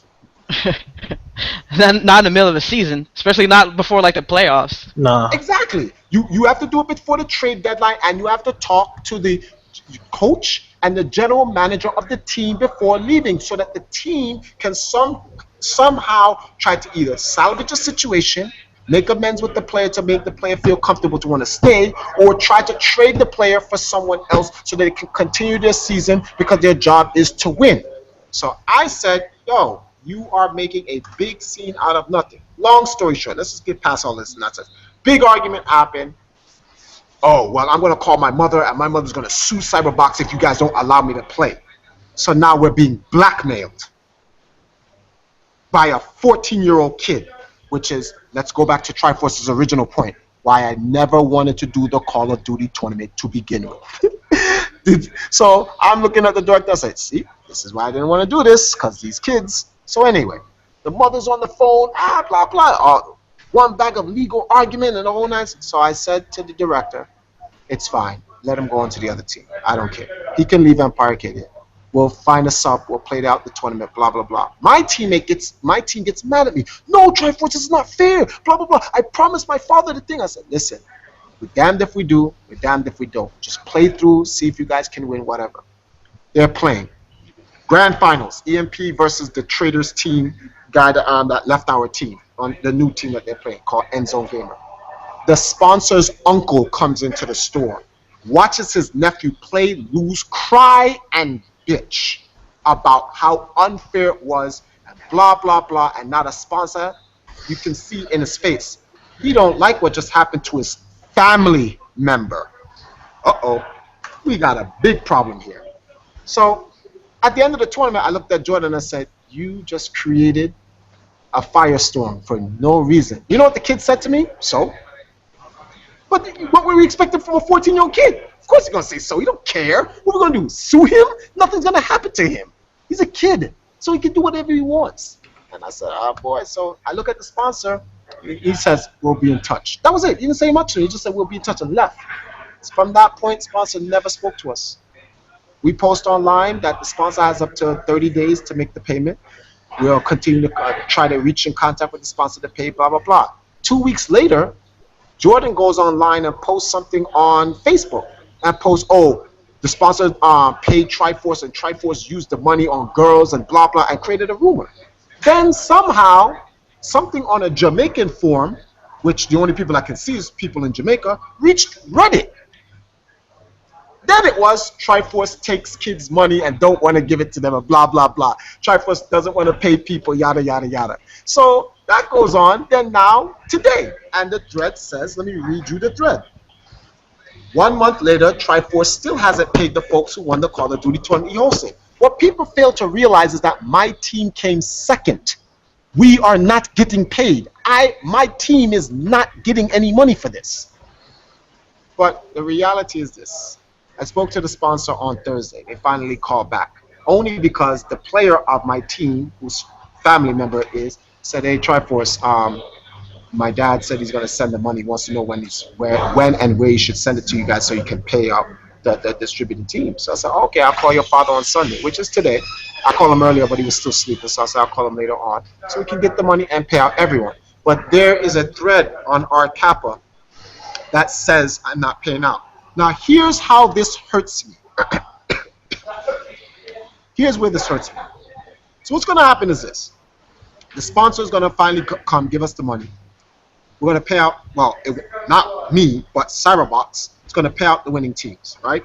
Not in the middle of the season, especially not before like the playoffs. No. Exactly. You have to do it before the trade deadline, and you have to talk to the coach and the general manager of the team before leaving, so that the team can somehow try to either salvage a situation, make amends with the player to make the player feel comfortable to want to stay, or try to trade the player for someone else so they can continue their season because their job is to win. So I said, yo, you are making a big scene out of nothing. Long story short, let's just get past all this nonsense. Big argument happened. Oh, well, I'm going to call my mother, and my mother's going to sue Cyberbox if you guys don't allow me to play. So now we're being blackmailed by a 14-year-old kid, which is, let's go back to Triforce's original point, why I never wanted to do the Call of Duty tournament to begin with. So I'm looking at the director, I said, see, this is why I didn't want to do this, because these kids. So anyway, the mother's on the phone, blah, blah, one bag of legal argument and the whole night. So I said to the director, it's fine. Let him go on to the other team. I don't care. He can leave Empire Arcadia. We'll find a sub. We'll play out the tournament, blah, blah, blah. My team gets mad at me. No, Triforce, this is not fair, blah, blah, blah. I promised my father the thing. I said, listen, We're damned if we do, we're damned if we don't. Just play through, see if you guys can win, whatever. They're playing. Grand Finals, EMP versus the Traders team guy that left our team, on the new team that they're playing called End Zone Gamer. The sponsor's uncle comes into the store, watches his nephew play, lose, cry, and bitch about how unfair it was, and blah, blah, blah, and not a sponsor. You can see in his face, he don't like what just happened to his family member. Uh-oh, we got a big problem here. So, at the end of the tournament, I looked at Jordan and I said, you just created a firestorm for no reason. You know what the kid said to me? So? But what were we expecting from a 14-year-old kid? Of course he's going to say so. He don't care. What are we going to do? Sue him? Nothing's going to happen to him. He's a kid, so he can do whatever he wants. And I said, oh boy. So I look at the sponsor. He says, we'll be in touch. That was it. He didn't say much to me. He just said, we'll be in touch, and left. So from that point, sponsor never spoke to us. We post online that the sponsor has up to 30 days to make the payment. We'll continue to try to reach in contact with the sponsor to pay, blah, blah, blah. 2 weeks later, Jordan goes online and posts something on Facebook and posts, oh, the sponsor paid Triforce, and Triforce used the money on girls and blah, blah, and created a rumor. Then somehow, something on a Jamaican forum, which the only people I can see is people in Jamaica, reached Reddit. Then it was Triforce takes kids' money and don't want to give it to them, and blah, blah, blah. Triforce doesn't want to pay people, yada, yada, yada. So that goes on. Then now, today, and the thread says, let me read you the thread. 1 month later, Triforce still hasn't paid the folks who won the Call of Duty tournament hosting. What people fail to realize is that my team came second. We are not getting paid. My team is not getting any money for this. But the reality is this. I spoke to the sponsor on Thursday. They finally called back. Only because the player of my team, whose family member is, said, hey, Triforce, my dad said he's going to send the money. He wants to know when and where he should send it to you guys so you can pay out the distributing team. So I said, okay, I'll call your father on Sunday, which is today. I called him earlier, but he was still sleeping. So I said, I'll call him later on so we can get the money and pay out everyone. But there is a thread on our Kappa that says I'm not paying out. Now, here's how this hurts me. Here's where this hurts me. So what's going to happen is this. The sponsor is going to finally come give us the money. We're going to pay out, well, not me, but Cyberbox is going to pay out the winning teams, right?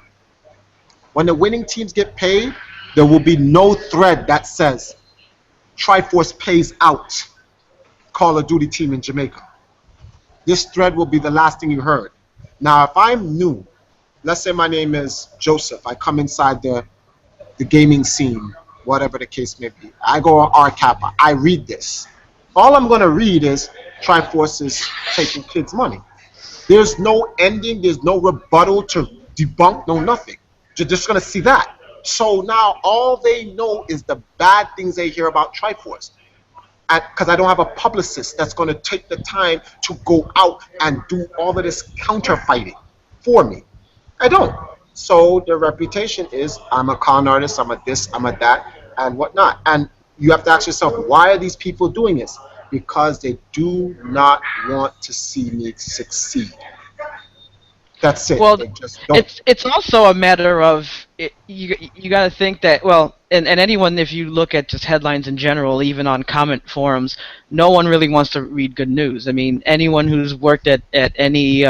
When the winning teams get paid, there will be no thread that says Triforce pays out Call of Duty team in Jamaica. This thread will be the last thing you heard. Now, if I'm new, let's say my name is Joseph. I come inside the gaming scene, whatever the case may be. I go on RCappa. I read this. All I'm going to read is Triforce is taking kids' money. There's no ending. There's no rebuttal to debunk. No nothing. You're just going to see that. So now all they know is the bad things they hear about Triforce. Because I don't have a publicist that's going to take the time to go out and do all of this counterfighting for me. I don't. So the reputation is I'm a con artist, I'm a this, I'm a that, and whatnot. And you have to ask yourself, why are these people doing this? Because they do not want to see me succeed. That's it. Well, they just don't. it's also a matter of you got to think that, well, and anyone, if you look at just headlines in general, even on comment forums, no one really wants to read good news. I mean, anyone who's worked at any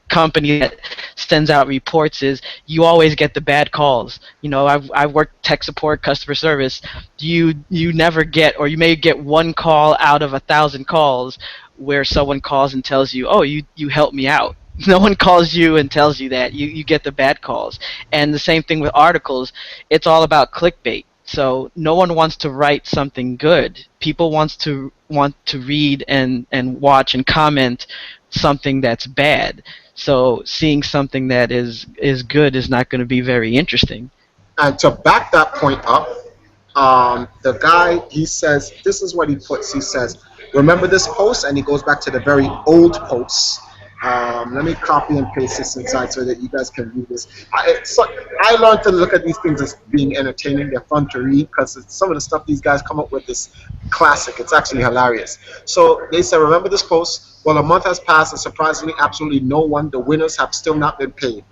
company that sends out reports is you always get the bad calls. I've worked tech support, customer service. You never get, or you may get one call out of 1,000 calls where someone calls and tells you, oh, you helped me out. No one calls you and tells you that. You get the bad calls. And the same thing with articles. It's all about clickbait. So no one wants to write something good. People want to read and watch and comment something that's bad. So seeing something that is good is not going to be very interesting. And to back that point up, the guy, he says, this is what he puts. He says, remember this post? And he goes back to the very old posts. Let me copy and paste this inside so that you guys can read this. I learned to look at these things as being entertaining. They're fun to read because some of the stuff these guys come up with is classic. It's actually hilarious. So they said, remember this post? Well, a month has passed and surprisingly, absolutely no one. The winners have still not been paid.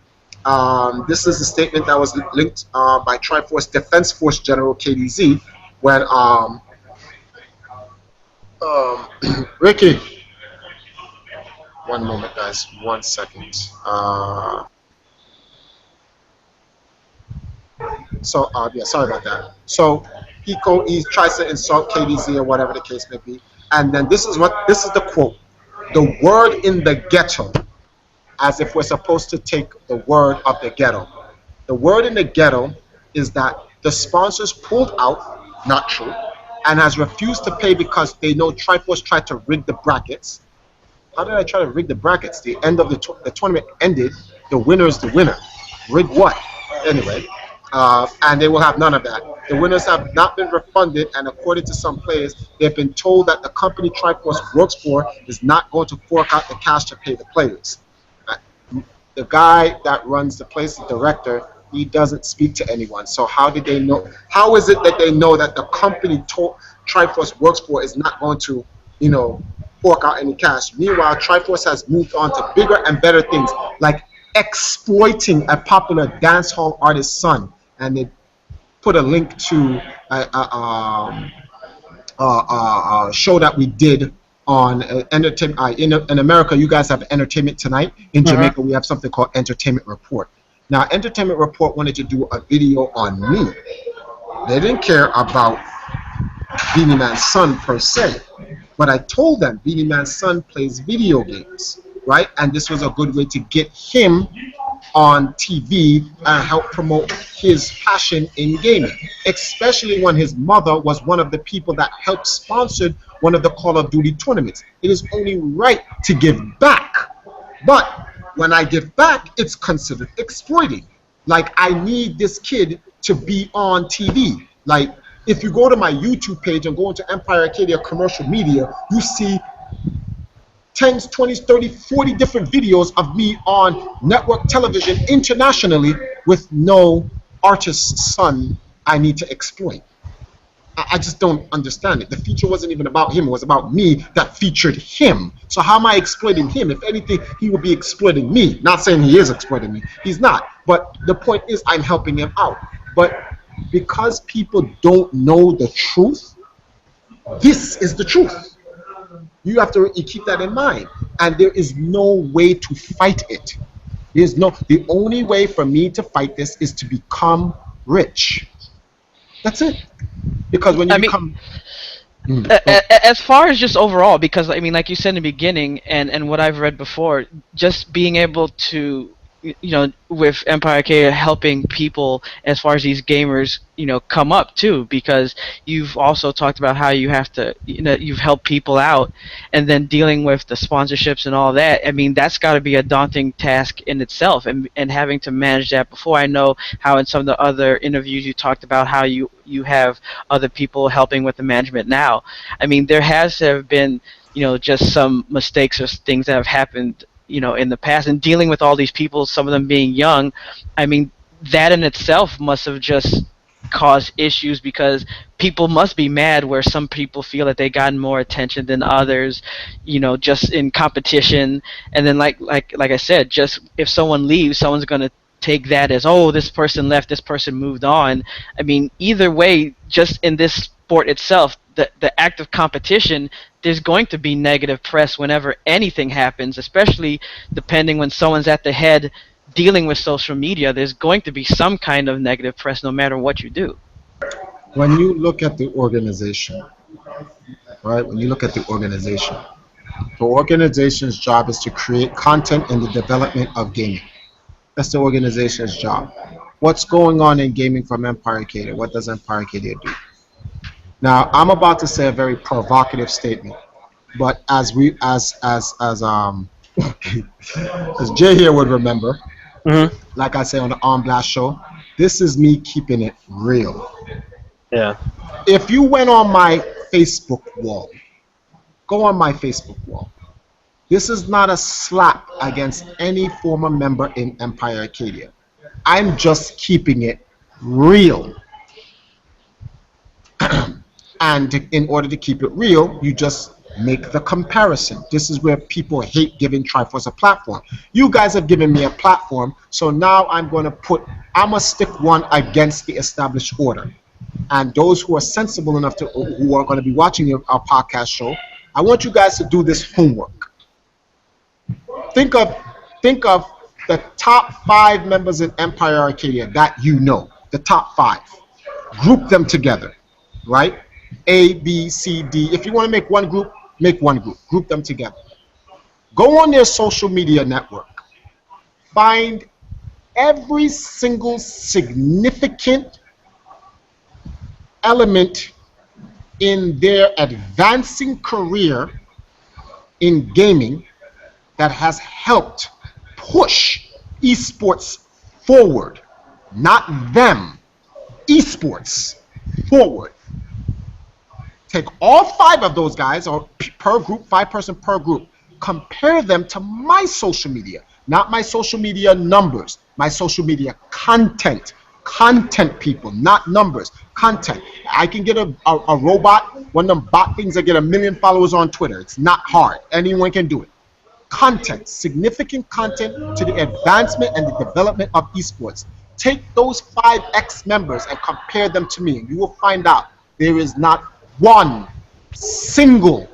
This is the statement that was linked by Triforce Defense Force General KDZ when Ricky. One moment, guys. 1 second. Yeah, sorry about that. So he tries to insult KDZ or whatever the case may be, and then this is the quote: "The word in the ghetto," as if we're supposed to take the word of the ghetto. The word in the ghetto is that the sponsors pulled out, not true, and has refused to pay because they know Triforce tried to rig the brackets. How did I try to rig the brackets? The end of the tournament ended. The winner is the winner. Rig what? Anyway, and they will have none of that. The winners have not been refunded, and according to some players, they've been told that the company Triforce works for is not going to fork out the cash to pay the players. The guy that runs the place, the director, he doesn't speak to anyone. So how did they know? How is it that they know that the company Triforce works for is not going to, fork out any cash? Meanwhile, Triforce has moved on to bigger and better things, like exploiting a popular dancehall artist's son, and they put a link to a show that we did on entertainment. In America, you guys have Entertainment Tonight. In Jamaica, we have something called Entertainment Report. Now, Entertainment Report wanted to do a video on me. They didn't care about Beanie Man's son per se. But I told them Beanie Man's son plays video games, right? And this was a good way to get him on TV and help promote his passion in gaming, especially when his mother was one of the people that helped sponsored one of the Call of Duty tournaments. It is only right to give back. But when I give back, it's considered exploiting. Like, I need this kid to be on TV. Like, if you go to my YouTube page and go into Empire Arcadia commercial media, you see 10s, 20s, 30, 40 different videos of me on network television internationally with no artist's son I need to exploit. I just don't understand it. The feature wasn't even about him. It was about me that featured him. So how am I exploiting him? If anything, he would be exploiting me. Not saying he is exploiting me. He's not. But the point is I'm helping him out. But because people don't know the truth, this is the truth. You have to keep that in mind. And there is no way to fight it. The only way for me to fight this is to become rich. That's it. Because when you become... As far as just overall, because, I mean, like you said in the beginning, and what I've read before, just being able to, with Empire Arcadia helping people as far as these gamers, come up too, because you've also talked about how you have to, you've helped people out, and then dealing with the sponsorships and all that. I mean, that's got to be a daunting task in itself, and having to manage that before. I know how in some of the other interviews you talked about how you have other people helping with the management now. I mean, there has to have been, just some mistakes or things that have happened in the past, and dealing with all these people, some of them being young. I mean, that in itself must have just caused issues, because people must be mad where some people feel that they gotten more attention than others, just in competition. And then like I said, just if someone leaves, someone's going to take that as, oh, this person left, this person moved on. I mean, either way, just in this sport itself, the act of competition, there's going to be negative press whenever anything happens, especially depending when someone's at the head dealing with social media. There's going to be some kind of negative press no matter what you do. When you look at the organization, right? When you look at the organization's job is to create content in the development of gaming. That's the organization's job. What's going on in gaming from Empire Arcadia? What does Empire Arcadia do? Now, I'm about to say a very provocative statement, but as Jay here would remember, like I say on the On Blast show, this is me keeping it real. Yeah. If you went on my Facebook wall, go on my Facebook wall. This is not a slap against any former member in Empire Arcadia. I'm just keeping it real. And in order to keep it real, you just make the comparison. This is where people hate giving Triforce a platform. You guys have given me a platform, so now I'm going to stick one against the established order. And those who are sensible enough who are going to be watching our podcast show, I want you guys to do this homework. Think of the top 5 members in Empire Arcadia that you know, the top 5. Group them together, right? A, B, C, D. If you want to make one group, make one group. Group them together. Go on their social media network. Find every single significant element in their advancing career in gaming that has helped push esports forward. Not them. Esports forward. Take all 5 of those guys, or per group, 5-person per group, compare them to my social media. Not my social media numbers, my social media content. Content, people, not numbers. Content. I can get a robot, one of them bot things that get 1 million followers on Twitter. It's not hard. Anyone can do it. Content, significant content to the advancement and the development of esports. Take those 5 ex-members and compare them to me, and you will find out there is not one single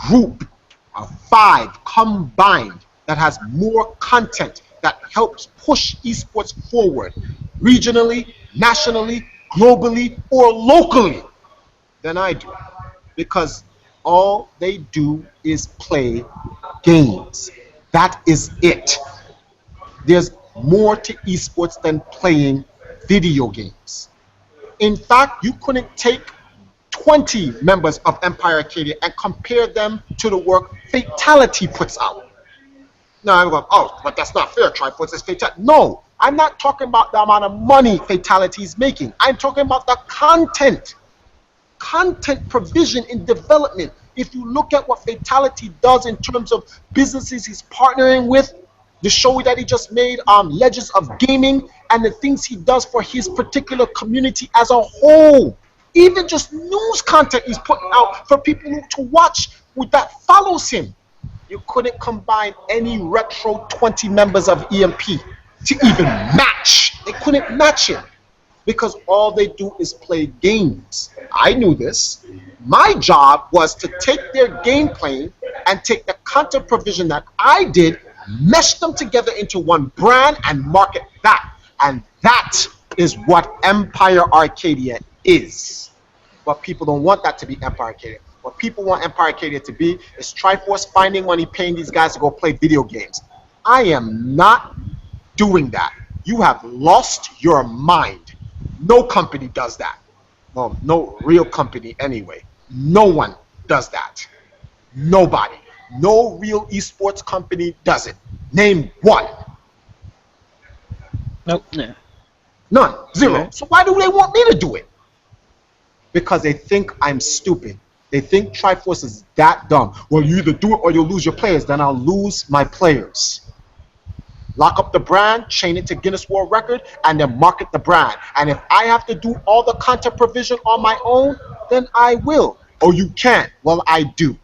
group of 5 combined that has more content that helps push esports forward regionally, nationally, globally, or locally than I do. Because all they do is play games. That is it. There's more to esports than playing video games. In fact, you couldn't take 20 members of Empire Arcadia and compare them to the work Fatality puts out. Now I'm going, oh, but that's not fair, Triforce is Fatality. No, I'm not talking about the amount of money Fatality is making. I'm talking about the content provision in development. If you look at what Fatality does in terms of businesses he's partnering with, the show that he just made, Legends of Gaming, and the things he does for his particular community as a whole. Even just news content he's putting out for people to watch that follows him. You couldn't combine any retro 20 members of EMP to even match. They couldn't match him because all they do is play games. I knew this. My job was to take their gameplay and take the content provision that I did, mesh them together into one brand and market that. And that is what Empire Arcadia is. But people don't want that to be Empire Arcadia. What people want Empire Arcadia to be is Triforce finding money, paying these guys to go play video games. I am not doing that. You have lost your mind. No company does that. Well, no real company anyway. No one does that. Nobody. No real esports company does it. Name one. Nope. Yeah. None. Zero. Okay. So why do they want me to do it? Because they think I'm stupid. They think Triforce is that dumb. Well, you either do it or you'll lose your players. Then I'll lose my players. Lock up the brand, chain it to Guinness World Record, and then market the brand. And if I have to do all the content provision on my own, then I will. Oh, you can't. Well, I do.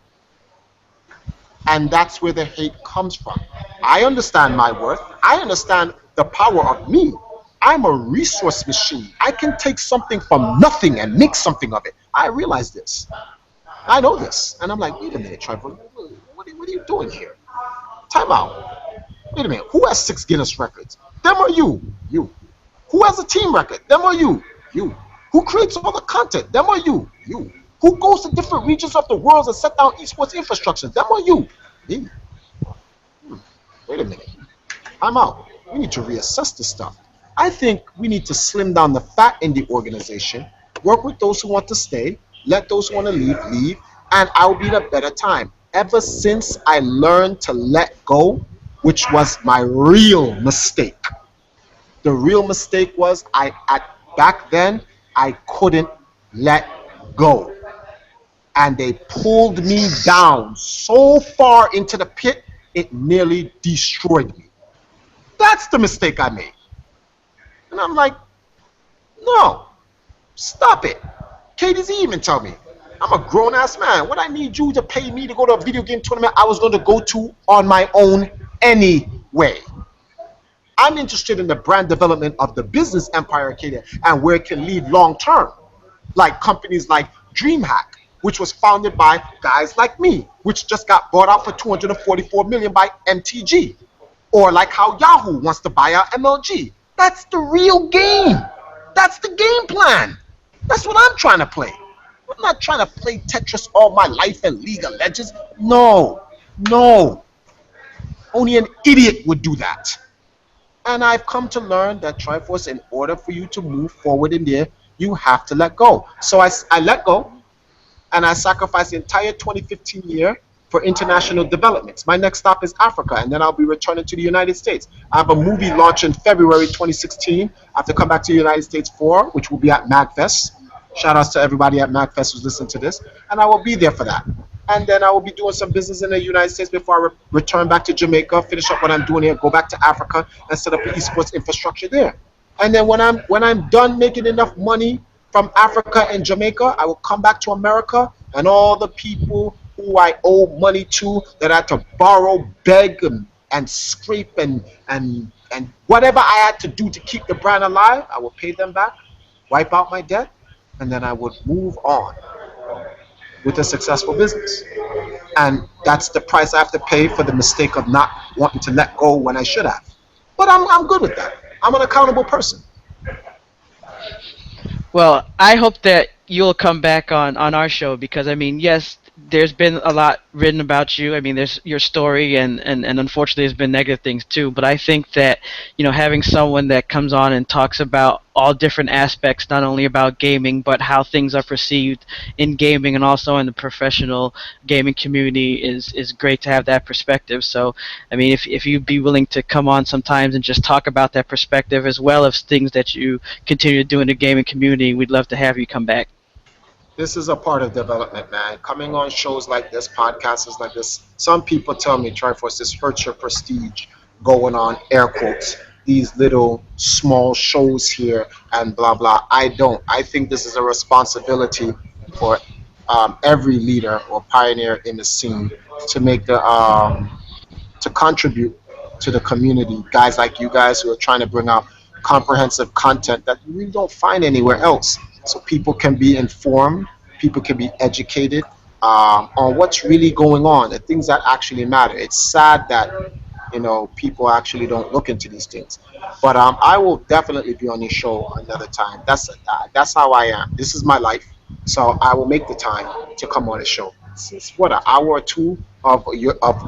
And that's where the hate comes from. I understand my worth. I understand the power of me. I'm a resource machine. I can take something from nothing and make something of it. I realize this. I know this. And I'm like, wait a minute, Trevor. What are you doing here? Time out. Wait a minute. Who has 6 Guinness records? Them or you? You. Who has a team record? Them or you? You. Who creates all the content? Them or you? You. Who goes to different regions of the world and set down esports infrastructure? Them or you? Me. Wait a minute. I'm out. We need to reassess this stuff. I think we need to slim down the fat in the organization, work with those who want to stay, let those who want to leave, and I'll be in a better time. Ever since I learned to let go, which was my real mistake. The real mistake was back then, I couldn't let go. And they pulled me down so far into the pit it nearly destroyed me. That's the mistake I made. And I'm like, no, stop it. KDZ even told me, I'm a grown-ass man. What I need you to pay me to go to a video game tournament I was going to go to on my own anyway. I'm interested in the brand development of the business Empire Arcadia and where it can lead long-term. Like companies like DreamHack, which was founded by guys like me, which just got bought out for $244 million by MTG. Or like how Yahoo wants to buy out MLG. That's the real game. That's the game plan. That's what I'm trying to play. I'm not trying to play Tetris all my life and League of Legends. No, no. Only an idiot would do that. And I've come to learn that Triforce, in order for you to move forward in there, you have to let go. So I let go, and I sacrificed the entire 2015 year for international developments. My next stop is Africa, and then I'll be returning to the United States. I have a movie launch in February 2016. I have to come back to the United States for, which will be at MagFest. Shout outs to everybody at MagFest who's listening to this. And I will be there for that. And then I will be doing some business in the United States before I return back to Jamaica, finish up what I'm doing here, go back to Africa, and set up an esports infrastructure there. And then when I'm done making enough money from Africa and Jamaica, I will come back to America, and all the people who I owe money to, that I had to borrow, beg, and scrape, and whatever I had to do to keep the brand alive, I will pay them back, wipe out my debt, and then I would move on with a successful business. And that's the price I have to pay for the mistake of not wanting to let go when I should have. But I'm good with that. I'm an accountable person. Well, I hope that you'll come back on our show, because I mean, yes, there's been a lot written about you. I mean, there's your story, and unfortunately there's been negative things too, but I think that, you know, having someone that comes on and talks about all different aspects, not only about gaming, but how things are perceived in gaming and also in the professional gaming community is great to have that perspective. So, I mean, if you'd be willing to come on sometimes and just talk about that perspective, as well as things that you continue to do in the gaming community, we'd love to have you come back. This is a part of development, man. Coming on shows like this, podcasts like this, some people tell me, Triforce, this hurts your prestige, going on, air quotes, these little small shows here and blah, blah. I don't. I think this is a responsibility for every leader or pioneer in the scene to make to contribute to the community. Guys like you guys who are trying to bring out comprehensive content that you really don't find anywhere else. So people can be informed, people can be educated on what's really going on, the things that actually matter. It's sad that, you know, people actually don't look into these things. But I will definitely be on your show another time. That's how I am. This is my life. So I will make the time to come on the show. It's what, an hour or two of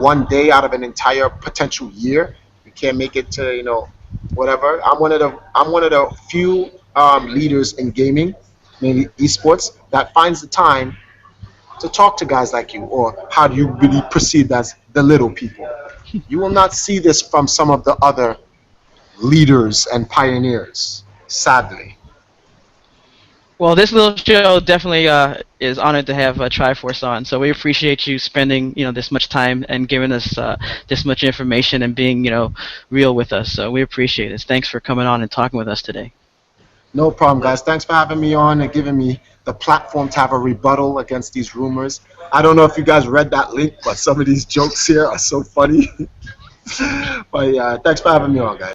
one day out of an entire potential year. You can't make it to, you know, whatever. I'm one of the few leaders in gaming, mainly esports, that finds the time to talk to guys like you, or how do you really perceive as the little people. You will not see this from some of the other leaders and pioneers, sadly. Well, this little show definitely is honored to have Triforce on. So we appreciate you spending, you know, this much time and giving us this much information and being, you know, real with us. So we appreciate it. Thanks for coming on and talking with us today. No problem, guys. Thanks for having me on and giving me the platform to have a rebuttal against these rumors. I don't know if you guys read that link, but some of these jokes here are so funny. But yeah, thanks for having me on, guys.